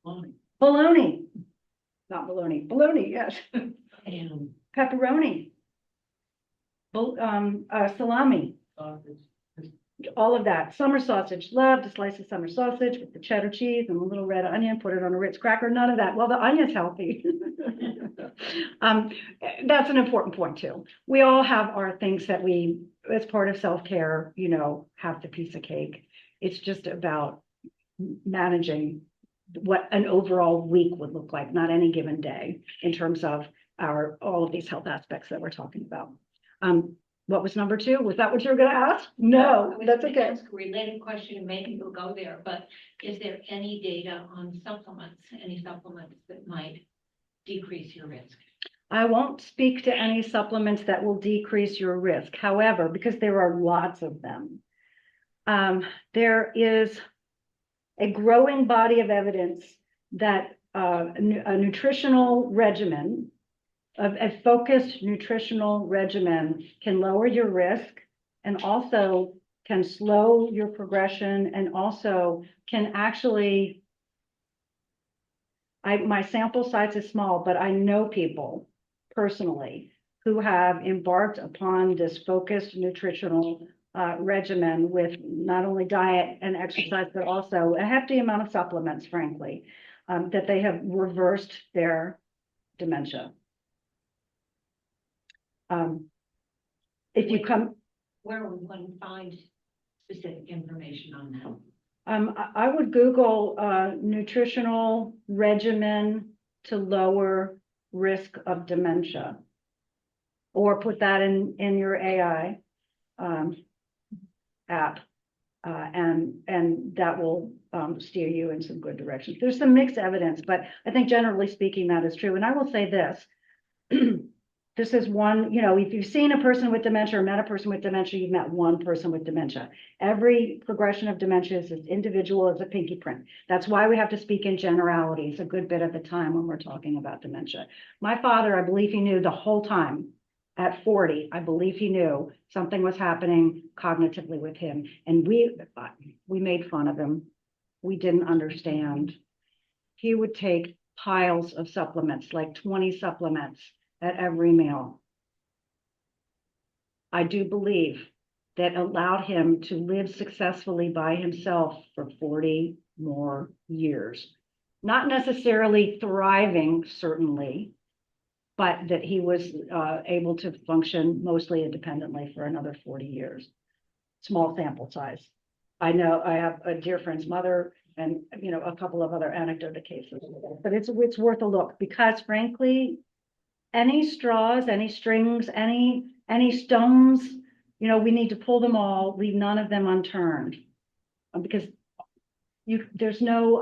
Fine. Bologna. Not bologna, bologna, yes. And Pepperoni. Salami, sausage. all of that. Summer sausage, love to slice of summer sausage with the cheddar cheese and a little red onion, put it on a Ritz cracker, none of that. Well, the onion's healthy. That's an important point too. We all have our things that we, as part of self-care, you know, have the piece of cake. It's just about managing what an overall week would look like, not any given day, in terms of all of these health aspects that we're talking about. What was number 2? Was that what you were gonna ask? No, that's gonna okay. ask a related question, and maybe you'll go there, but is there any data on supplements, any supplements that might decrease your risk? I won't speak to any supplements that will decrease your risk. However, because there are lots of them, there is a growing body of evidence that a nutritional regimen, a focused nutritional regimen, can lower your risk and also can slow your progression and also can actually, my sample size is small, but I know people personally who have embarked upon this focused nutritional regimen with not only diet and exercise, but also a hefty amount of supplements, frankly, that they have reversed their dementia. If you come, Where would one find specific information on that? I would Google nutritional regimen to lower risk of dementia, or put that in your AI app, and that will steer you in some good directions. There's some mixed evidence, but I think generally speaking that is true. And I will say this. This is one, you know, if you've seen a person with dementia or met a person with dementia, you've met one person with dementia. Every progression of dementia is as individual as a pinky print. That's why we have to speak in generalities a good bit of the time when we're talking about dementia. My father, I believe he knew the whole time at 40, I believe he knew something was happening cognitively with him. And we made fun of him. We didn't understand. He would take piles of supplements, like 20 supplements at every meal. I do believe that allowed him to live successfully by himself for 40 more years. Not necessarily thriving, certainly, but that he was able to function mostly independently for another 40 years. Small sample size. I know I have a dear friend's mother and, you know, a couple of other anecdotal cases, but it's worth a look, because frankly, any straws, any strings, any stones, you know, we need to pull them all, leave none of them unturned, because there's no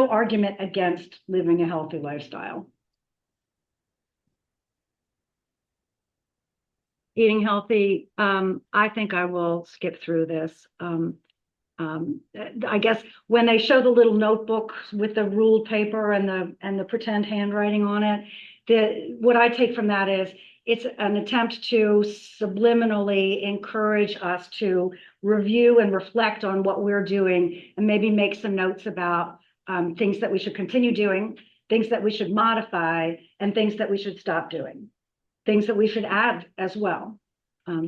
argument against living a healthy lifestyle. Eating healthy, I think I will skip through this. I guess when they show the little notebook with the ruled paper and the pretend handwriting on it, what I take from that is it's an attempt to subliminally encourage us to review and reflect on what we're doing and maybe make some notes about things that we should continue doing, things that we should modify, and things that we should stop doing, things that we should add as well.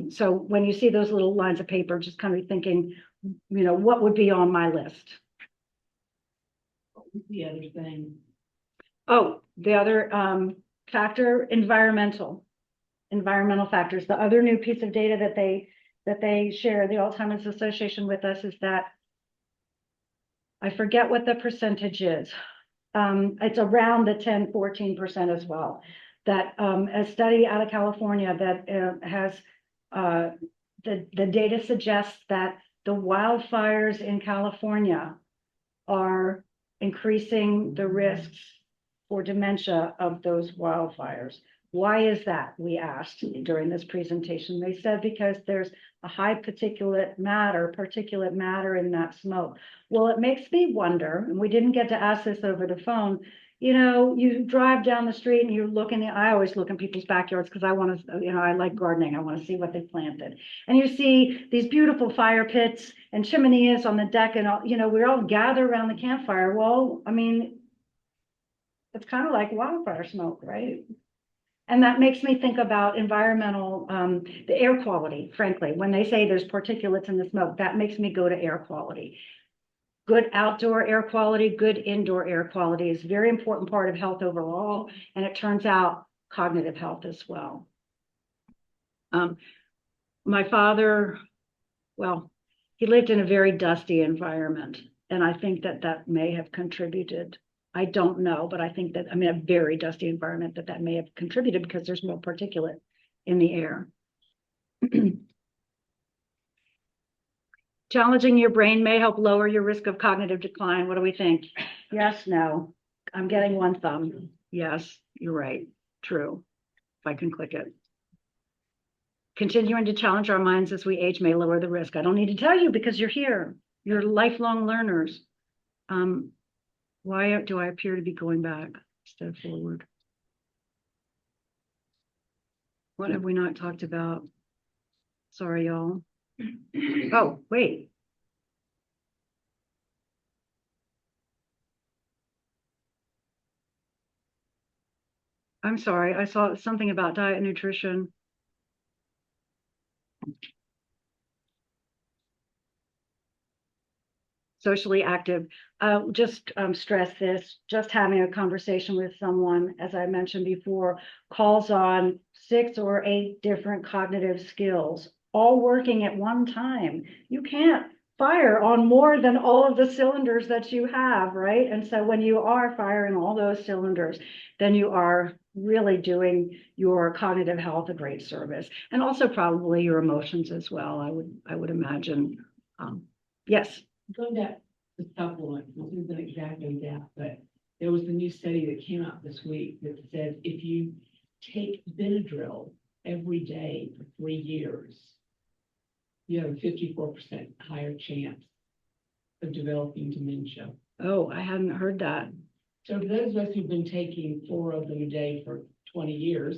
So when you see those little lines of paper, just kind of thinking, you know, what would be on my list? The other thing. Oh, the other factor, environmental factors. The other new piece of data that they share, the Alzheimer's Association, with us, is that I forget what the percentage is. It's around the 10-14% as well. That a study out of California that has the data suggests that the wildfires in California are increasing the risks for dementia of those wildfires. Why is that? We asked during this presentation. They said because there's a high particulate matter in that smoke. Well, it makes me wonder, and we didn't get to ask this over the phone, You know, you drive down the street and you're looking, I always look in people's backyards because I want to, you know, I like gardening. I want to see what they planted. And you see these beautiful fire pits and chimneys on the deck and, all, you know, we all gather around the campfire. Well, I mean, it's kind of like wildfire smoke, right? And that makes me think about environmental, the air quality, frankly. When they say there's particulates in the smoke, that makes me go to air quality. Good outdoor air quality, good indoor air quality is a very important part of health overall, and it turns out cognitive health as well. My father, well, he lived in a very dusty environment, and I think that that may have contributed. I don't know, but I think that, I mean, a very dusty environment, that may have contributed because there's more particulate in the air. Challenging your brain may help lower your risk of cognitive decline. What do we think? Yes, no. I'm getting one thumb. Yes, you're right. True. If I can click it. Continuing to challenge our minds as we age may lower the risk. I don't need to tell you because you're here. You're lifelong learners. Why do I appear to be going back instead of forward? What have we not talked about? Sorry, y'all. Oh, wait. I'm sorry. I saw something about diet and nutrition. Socially active. Just stress this, just having a conversation with someone, as I mentioned before, calls on 6 or 8 different cognitive skills, all working at one time. You can't fire on more than all of the cylinders that you have, right? And so when you are firing all those cylinders, then you are really doing your cognitive health a great service, and also probably your emotions as well, I would imagine. Yes. Going back to supplements, this isn't exactly that, but there was a new study that came out this week that said if you take Benadryl every day for 3 years, you have a 54% higher chance of developing dementia. Oh, I hadn't heard that. So for those of us who've been taking 4 of them a day for 20 years.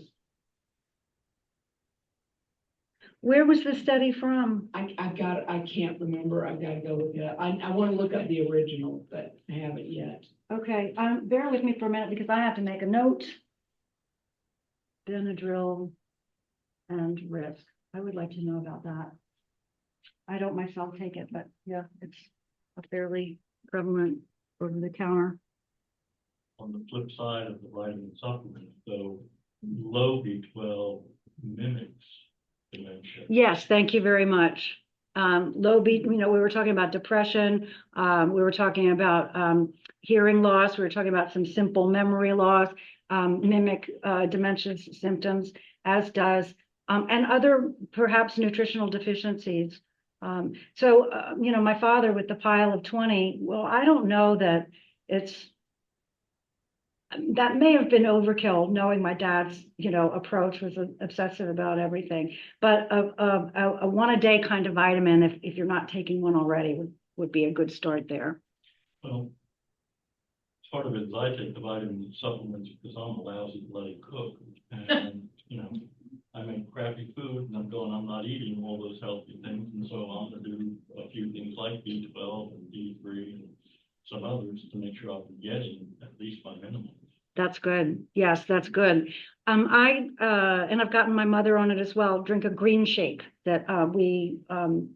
Where was the study from? I can't remember. I've got to go look it up. I want to look up the original, but I haven't yet. Okay, bear with me for a minute because I have to make a note. Benadryl and risk. I would like to know about that. I don't myself take it, but yeah, it's a fairly prevalent over the counter. On the flip side of the vitamin supplement, though, low B12 mimics dementia. Yes, thank you very much. Low B, you know, we were talking about depression. We were talking about hearing loss. We were talking about some simple memory loss, mimic dementia symptoms, as does, and other perhaps nutritional deficiencies. You know, my father with the pile of 20, well, I don't know that that may have been overkill, knowing my dad's, you know, approach was obsessive about everything. But a 1 a day kind of vitamin, if you're not taking one already, would be a good start there. Well, part of it is I take the vitamin supplements because I'm a lousy bloody cook. And, you know, I make crappy food and I'm not eating all those healthy things. And so I'm going to do a few things like B12 and D3 and some others to make sure I'm getting at least my minimum. That's good. Yes, that's good. And I've gotten my mother on it as well, drink a green shake that we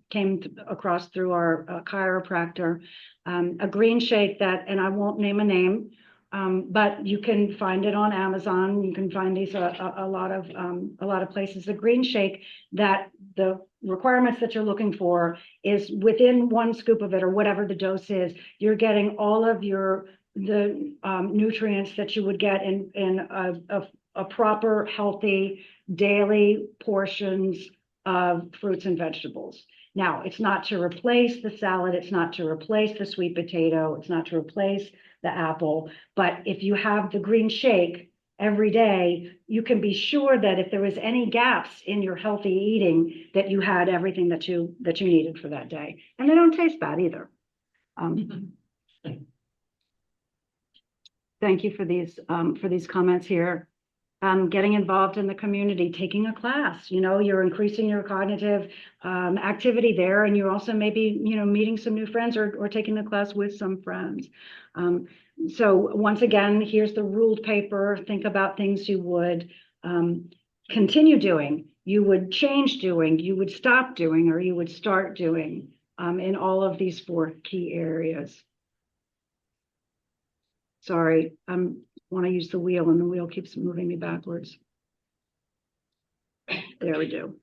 came across through our chiropractor. A green shake that, and I won't name a name, but you can find it on Amazon. You can find these a lot of places. A green shake that the requirements that you're looking for is within 1 scoop of it, or whatever the dose is, you're getting all of the nutrients that you would get in a proper, healthy, daily portions of fruits and vegetables. Now, it's not to replace the salad, it's not to replace the sweet potato, it's not to replace the apple, but if you have the green shake every day, you can be sure that if there was any gaps in your healthy eating, that you had everything that you needed for that day. And they don't taste bad either. thank you for these comments here. Getting involved in the community, taking a class, you're increasing your cognitive activity there, and you're also maybe, meeting some new friends or taking the class with some friends. So once again, here's the ruled paper. Think about things you would continue doing, you would change doing, you would stop doing, or you would start doing in all of these 4 key areas. Sorry, I want to use the wheel and the wheel keeps moving me backwards. There we do.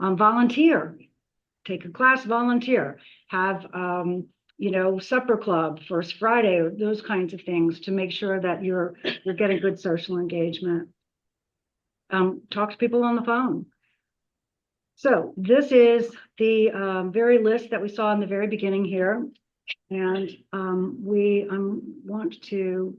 Volunteer, take a class, volunteer, have, supper club, First Friday, or those kinds of things to make sure that you're getting good social engagement. Talk to people on the phone. So this is the very list that we saw in the very beginning here. And we want to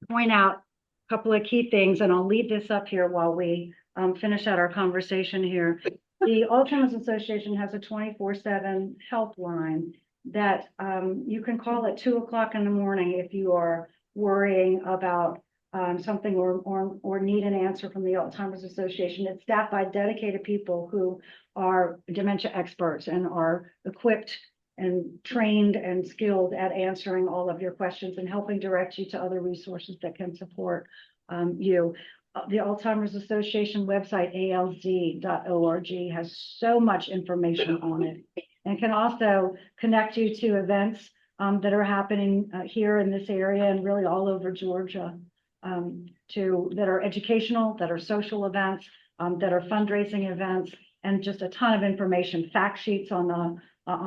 point out a couple of key things, and I'll leave this up here while we finish out our conversation here. The Alzheimer's Association has a 24/7 helpline that you can call at 2 o'clock in the morning if you are worrying about something or need an answer from the Alzheimer's Association. It's staffed by dedicated people who are dementia experts and are equipped and trained and skilled at answering all of your questions and helping direct you to other resources that can support you. The Alzheimer's Association website, alz.org, has so much information on it, and can also connect you to events that are happening here in this area and really all over Georgia, that are educational, that are social events, that are fundraising events, and just a ton of information, fact sheets on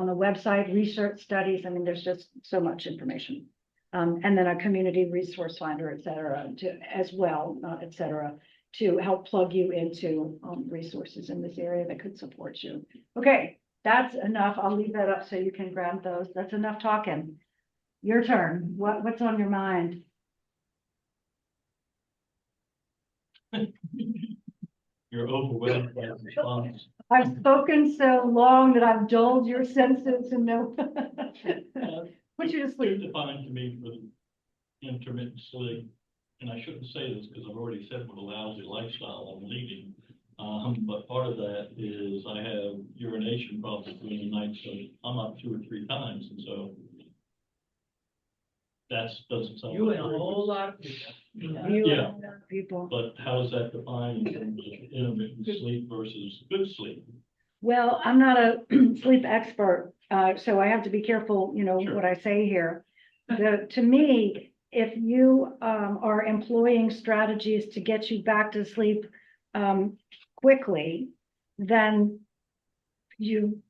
the website, research studies. I mean, there's just so much information. And then a community resource finder, et cetera, et cetera, to help plug you into resources in this area that could support you. Okay, that's enough. I'll leave that up so you can grab those. That's enough talking. Your turn. What's on your mind? You're overwhelmed by the response. I've spoken so long that I've dulled your senses and no. Put you to sleep. Defined to me for intermittent sleep, and I shouldn't say this because I've already said what a lousy lifestyle I'm leading. But part of that is I have urination problems during the night, so I'm up 2 or 3 times, and so that doesn't sound. You and a whole lot of people. Yeah. People. But how is that defined in terms of intermittent sleep versus good sleep? Well, I'm not a sleep expert, so I have to be careful, Sure. what I say here. To me, if you are employing strategies to get you back to sleep quickly, then you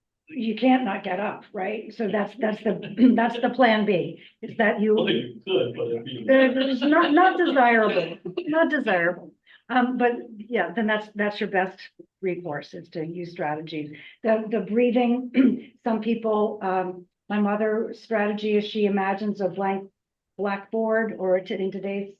can't not get up, right? So that's the plan B, is that you. Well, you could, but it'd be. It's not desirable, not desirable. But yeah, then that's your best recourse, is to use strategies. The breathing, some people, my mother's strategy is she imagines a blank blackboard, or in today's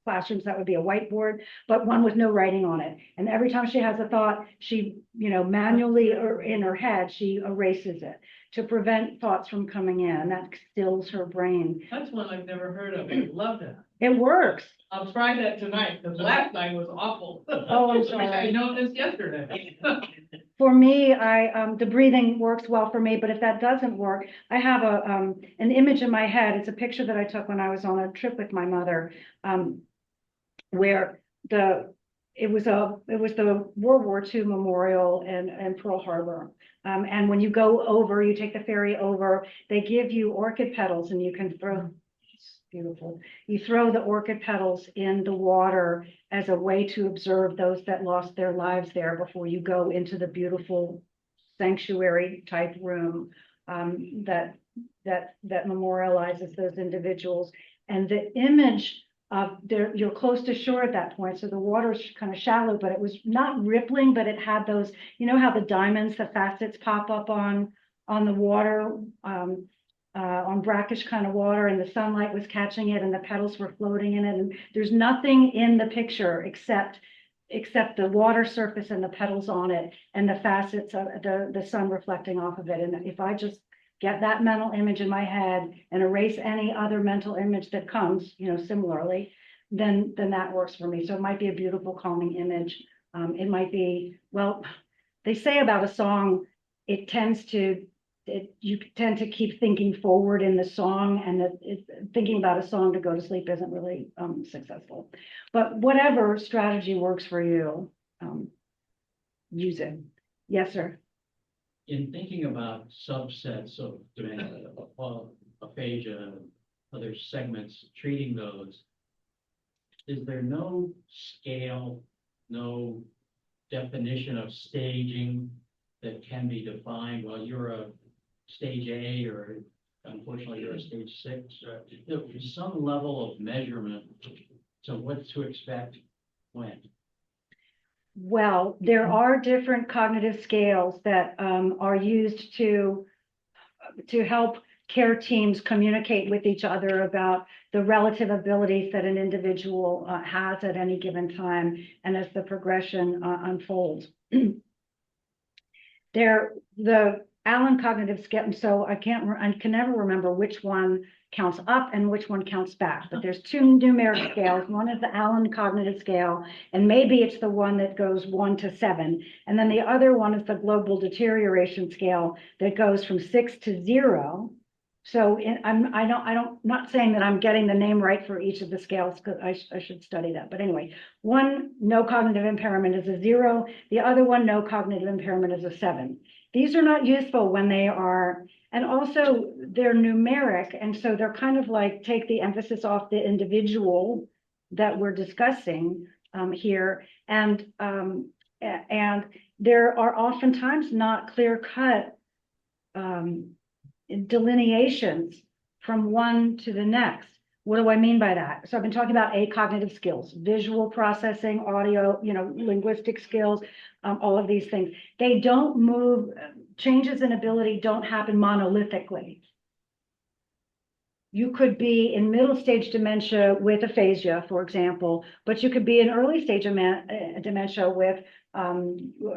classrooms, that would be a whiteboard, but one with no writing on it. And every time she has a thought, she, manually or in her head, she erases it to prevent thoughts from coming in. That stills her brain. That's one I've never heard of. I love that. It works. I'll try that tonight, because last night was awful. Oh, I'm sorry. I know this yesterday. For me, the breathing works well for me, but if that doesn't work, I have an image in my head. It's a picture that I took when I was on a trip with my mother, where it was the World War II memorial in Pearl Harbor. And when you go over, you take the ferry over, they give you orchid petals, and you can throw. Beautiful. You throw the orchid petals in the water as a way to observe those that lost their lives there before you go into the beautiful sanctuary type room that memorializes those individuals. And the image of you're close to shore at that point, so the water's kind of shallow, but it was not rippling, but it had those, how the diamonds, the facets pop up on the water. On brackish kind of water, and the sunlight was catching it, and the petals were floating in it, and there's nothing in the picture except the water surface and the petals on it, and the facets of the sun reflecting off of it. And if I just get that mental image in my head and erase any other mental image that comes, similarly, then that works for me. So it might be a beautiful calming image. It might be, well, they say about a song, you tend to keep thinking forward in the song, and thinking about a song to go to sleep isn't really successful. But whatever strategy works for you, use it. Yes, sir. In thinking about subsets of dementia, aphasia, other segments, treating those, is there no scale, no definition of staging that can be defined? Well, you're a stage A, or unfortunately you're a stage 6. There's some level of measurement to what to expect when. Well, there are different cognitive scales that are used to help care teams communicate with each other about the relative abilities that an individual has at any given time, and as the progression unfolds. The Allen cognitive scale, so I can never remember which one counts up and which one counts back, but there's two numeric scales. One is the Allen cognitive scale, and maybe it's the one that goes 1 to 7. And then the other one is the global deterioration scale that goes from 6 to 0. So I'm not saying that I'm getting the name right for each of the scales, because I should study that. But anyway, one, no cognitive impairment, is a 0. The other one, no cognitive impairment, is a 7. These are not useful when they are, and also they're numeric. And so they're kind of like take the emphasis off the individual that we're discussing here. And there are oftentimes not clear-cut delineations from one to the next. What do I mean by that? So I've been talking about cognitive skills, visual processing, audio, linguistic skills, all of these things. They don't move, changes in ability don't happen monolithically. You could be in middle stage dementia with aphasia, for example, but you could be in early stage dementia with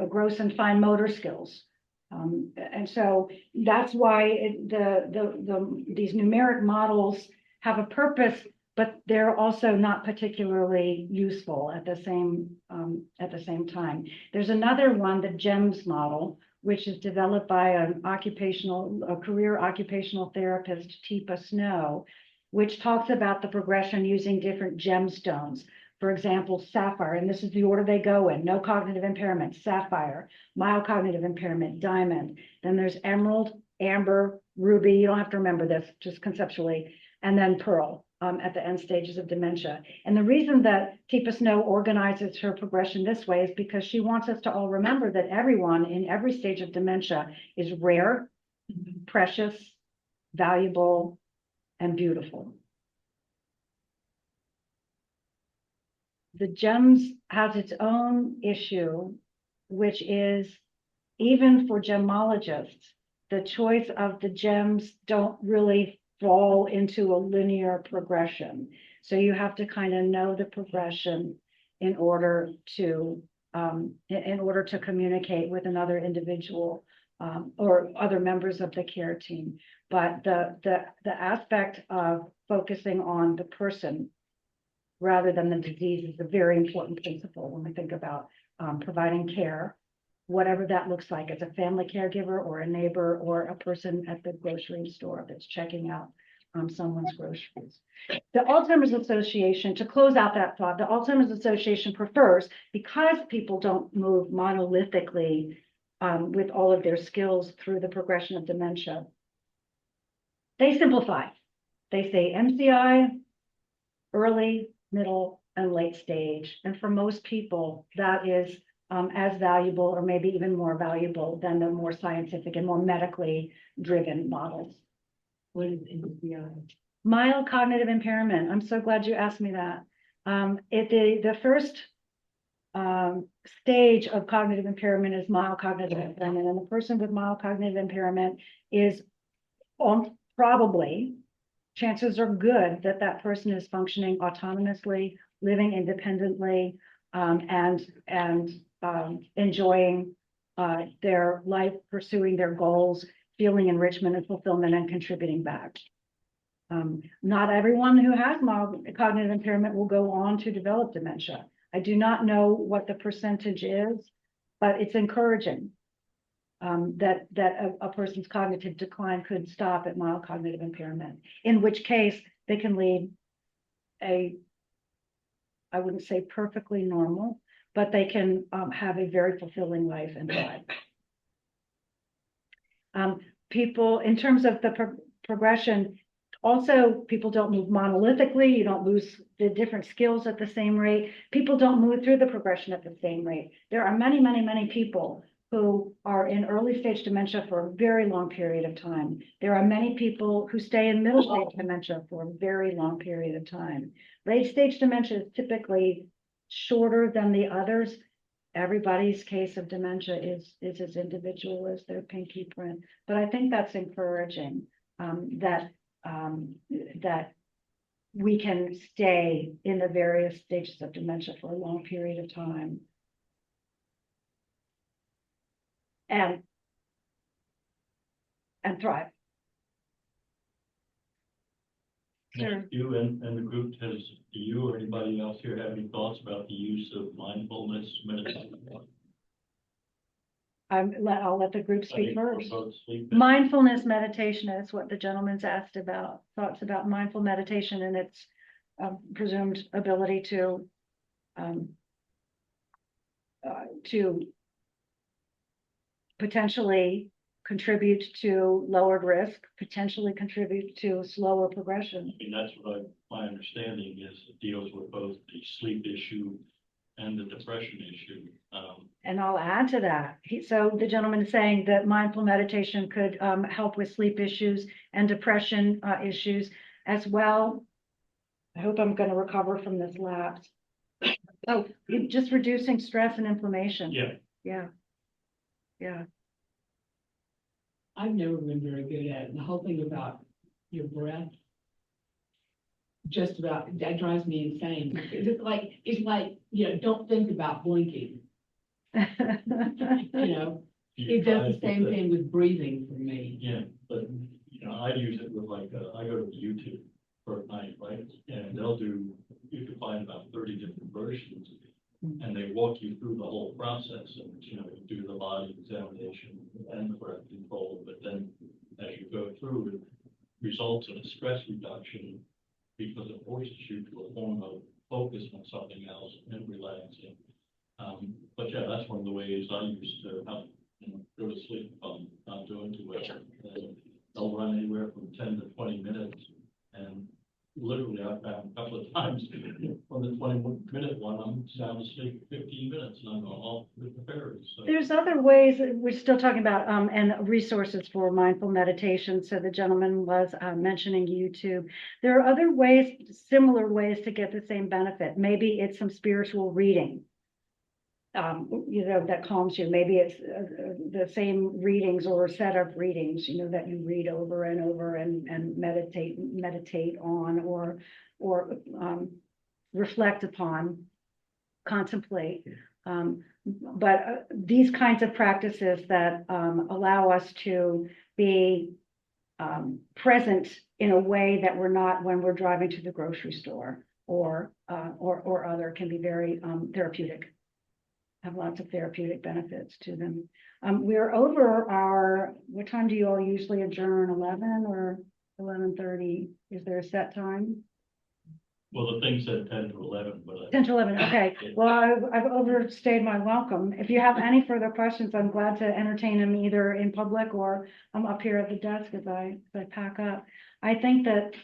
gross and fine motor skills. And so that's why these numeric models have a purpose, but they're also not particularly useful at the same time. There's another one, the GEMS model, which is developed by a career occupational therapist, Teepa Snow, which talks about the progression using different gemstones. For example, sapphire, and this is the order they go in: no cognitive impairment, sapphire; mild cognitive impairment, diamond. Then there's emerald, amber, ruby. You don't have to remember this, just conceptually. And then pearl at the end stages of dementia. And the reason that Teepa Snow organizes her progression this way is because she wants us to all remember that everyone in every stage of dementia is rare, precious, valuable, and beautiful. The GEMS has its own issue, which is, even for gemologists, the choice of the GEMS don't really fall into a linear progression. So you have to kind of know the progression in order to communicate with another individual or other members of the care team. But the aspect of focusing on the person rather than the disease is a very important principle when we think about providing care, whatever that looks like, as a family caregiver or a neighbor or a person at the grocery store that's checking out someone's groceries. The Alzheimer's Association, to close out that thought, the Alzheimer's Association prefers, because people don't move monolithically with all of their skills through the progression of dementia, they simplify. They say MCI, early, middle, and late stage. And for most people, that is as valuable, or maybe even more valuable, than the more scientific and more medically driven models. What is MCI? Mild cognitive impairment. I'm so glad you asked me that. The first stage of cognitive impairment is mild cognitive impairment, and the person with mild cognitive impairment is probably, chances are good that that person is functioning autonomously, living independently, and enjoying their life, pursuing their goals, feeling enrichment and fulfillment and contributing back. Not everyone who has mild cognitive impairment will go on to develop dementia. I do not know what the percentage is, but it's encouraging that a person's cognitive decline could stop at mild cognitive impairment, in which case they can lead I wouldn't say perfectly normal, but they can have a very fulfilling life and thrive. People, in terms of the progression, also, people don't move monolithically. You don't lose the different skills at the same rate. People don't move through the progression at the same rate. There are many, many, many people who are in early stage dementia for a very long period of time. There are many people who stay in middle stage dementia for a very long period of time. Late stage dementia is typically shorter than the others. Everybody's case of dementia is as individual as their pinky print, but I think that's encouraging, that we can stay in the various stages of dementia for a long period of time. And thrive. Sure. You and the group, do you or anybody else here have any thoughts about the use of mindfulness meditation? I'll let the group speak first. Sleep. Mindfulness meditation is what the gentleman's asked about, thoughts about mindful meditation and its presumed ability to potentially contribute to lowered risk, potentially contribute to slower progression. I mean, that's what my understanding is. It deals with both the sleep issue and the depression issue. And I'll add to that. So the gentleman is saying that mindful meditation could help with sleep issues and depression issues as well. I hope I'm going to recover from this lapse. Oh, just reducing stress and inflammation. Yeah. Yeah. Yeah. I've never been very good at it. The whole thing about your breath, just about, that drives me insane. It's like, don't think about blinking. It does the same thing with breathing for me. Yeah, but, I use it with I go to YouTube for a night, right? And you can find about 30 different versions. And they walk you through the whole process and, you do the body examination and the breath control. But then as you go through, it results in a stress reduction because it forces you to a form of focus on something else and relaxing. But yeah, that's one of the ways I used to help, go to sleep if I'm not doing too well. And I'll run anywhere from 10 to 20 minutes. And literally, I've found a couple of times on the 20-minute one, I'm sound asleep for 15 minutes and I'm going off with the fairies. So. There's other ways, we're still talking about, and resources for mindful meditation. So the gentleman was mentioning YouTube. There are other ways, similar ways to get the same benefit. Maybe it's some spiritual reading, that calms you. Maybe it's the same readings or a set of readings, that you read over and over and meditate on or reflect upon, contemplate. But these kinds of practices that allow us to be present in a way that we're not when we're driving to the grocery store or other can be very therapeutic. Have lots of therapeutic benefits to them. We're over what time do you all usually adjourn? 11 or 11:30? Is there a set time? Well, the thing said 10 to 11, but 10 to 11, okay. Well, I've overstayed my welcome. If you have any further questions, I'm glad to entertain them either in public or I'm up here at the desk as I pack up. I think that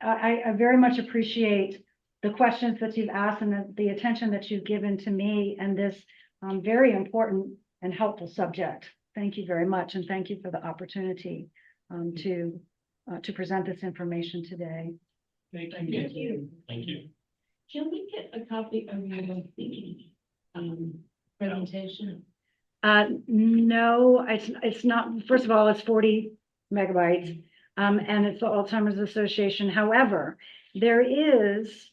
I very much appreciate the questions that you've asked and the attention that you've given to me and this very important and helpful subject. Thank you very much. And thank you for the opportunity to present this information today. Thank you. Thank you. Can we get a copy of your presentation? No, it's not. First of all, it's 40 megabytes and it's the Alzheimer's Association. However, there is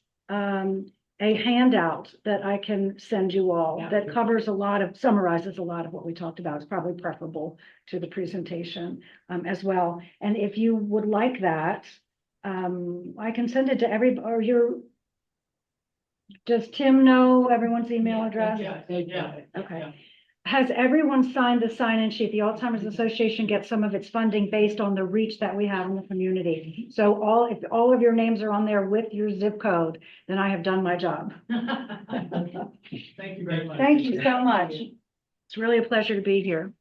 a handout that I can send you all Yeah. that summarizes a lot of what we talked about. It's probably preferable to the presentation as well. And if you would like that, I can send it to does Tim know everyone's email address? Yeah, they got it. Okay. Yeah. Has everyone signed the sign-in sheet? The Alzheimer's Association gets some of its funding based on the reach that we have in the community. So if all of your names are on there with your zip code, then I have done my job. Thank you very much. Thank you so much. It's really a pleasure to be here.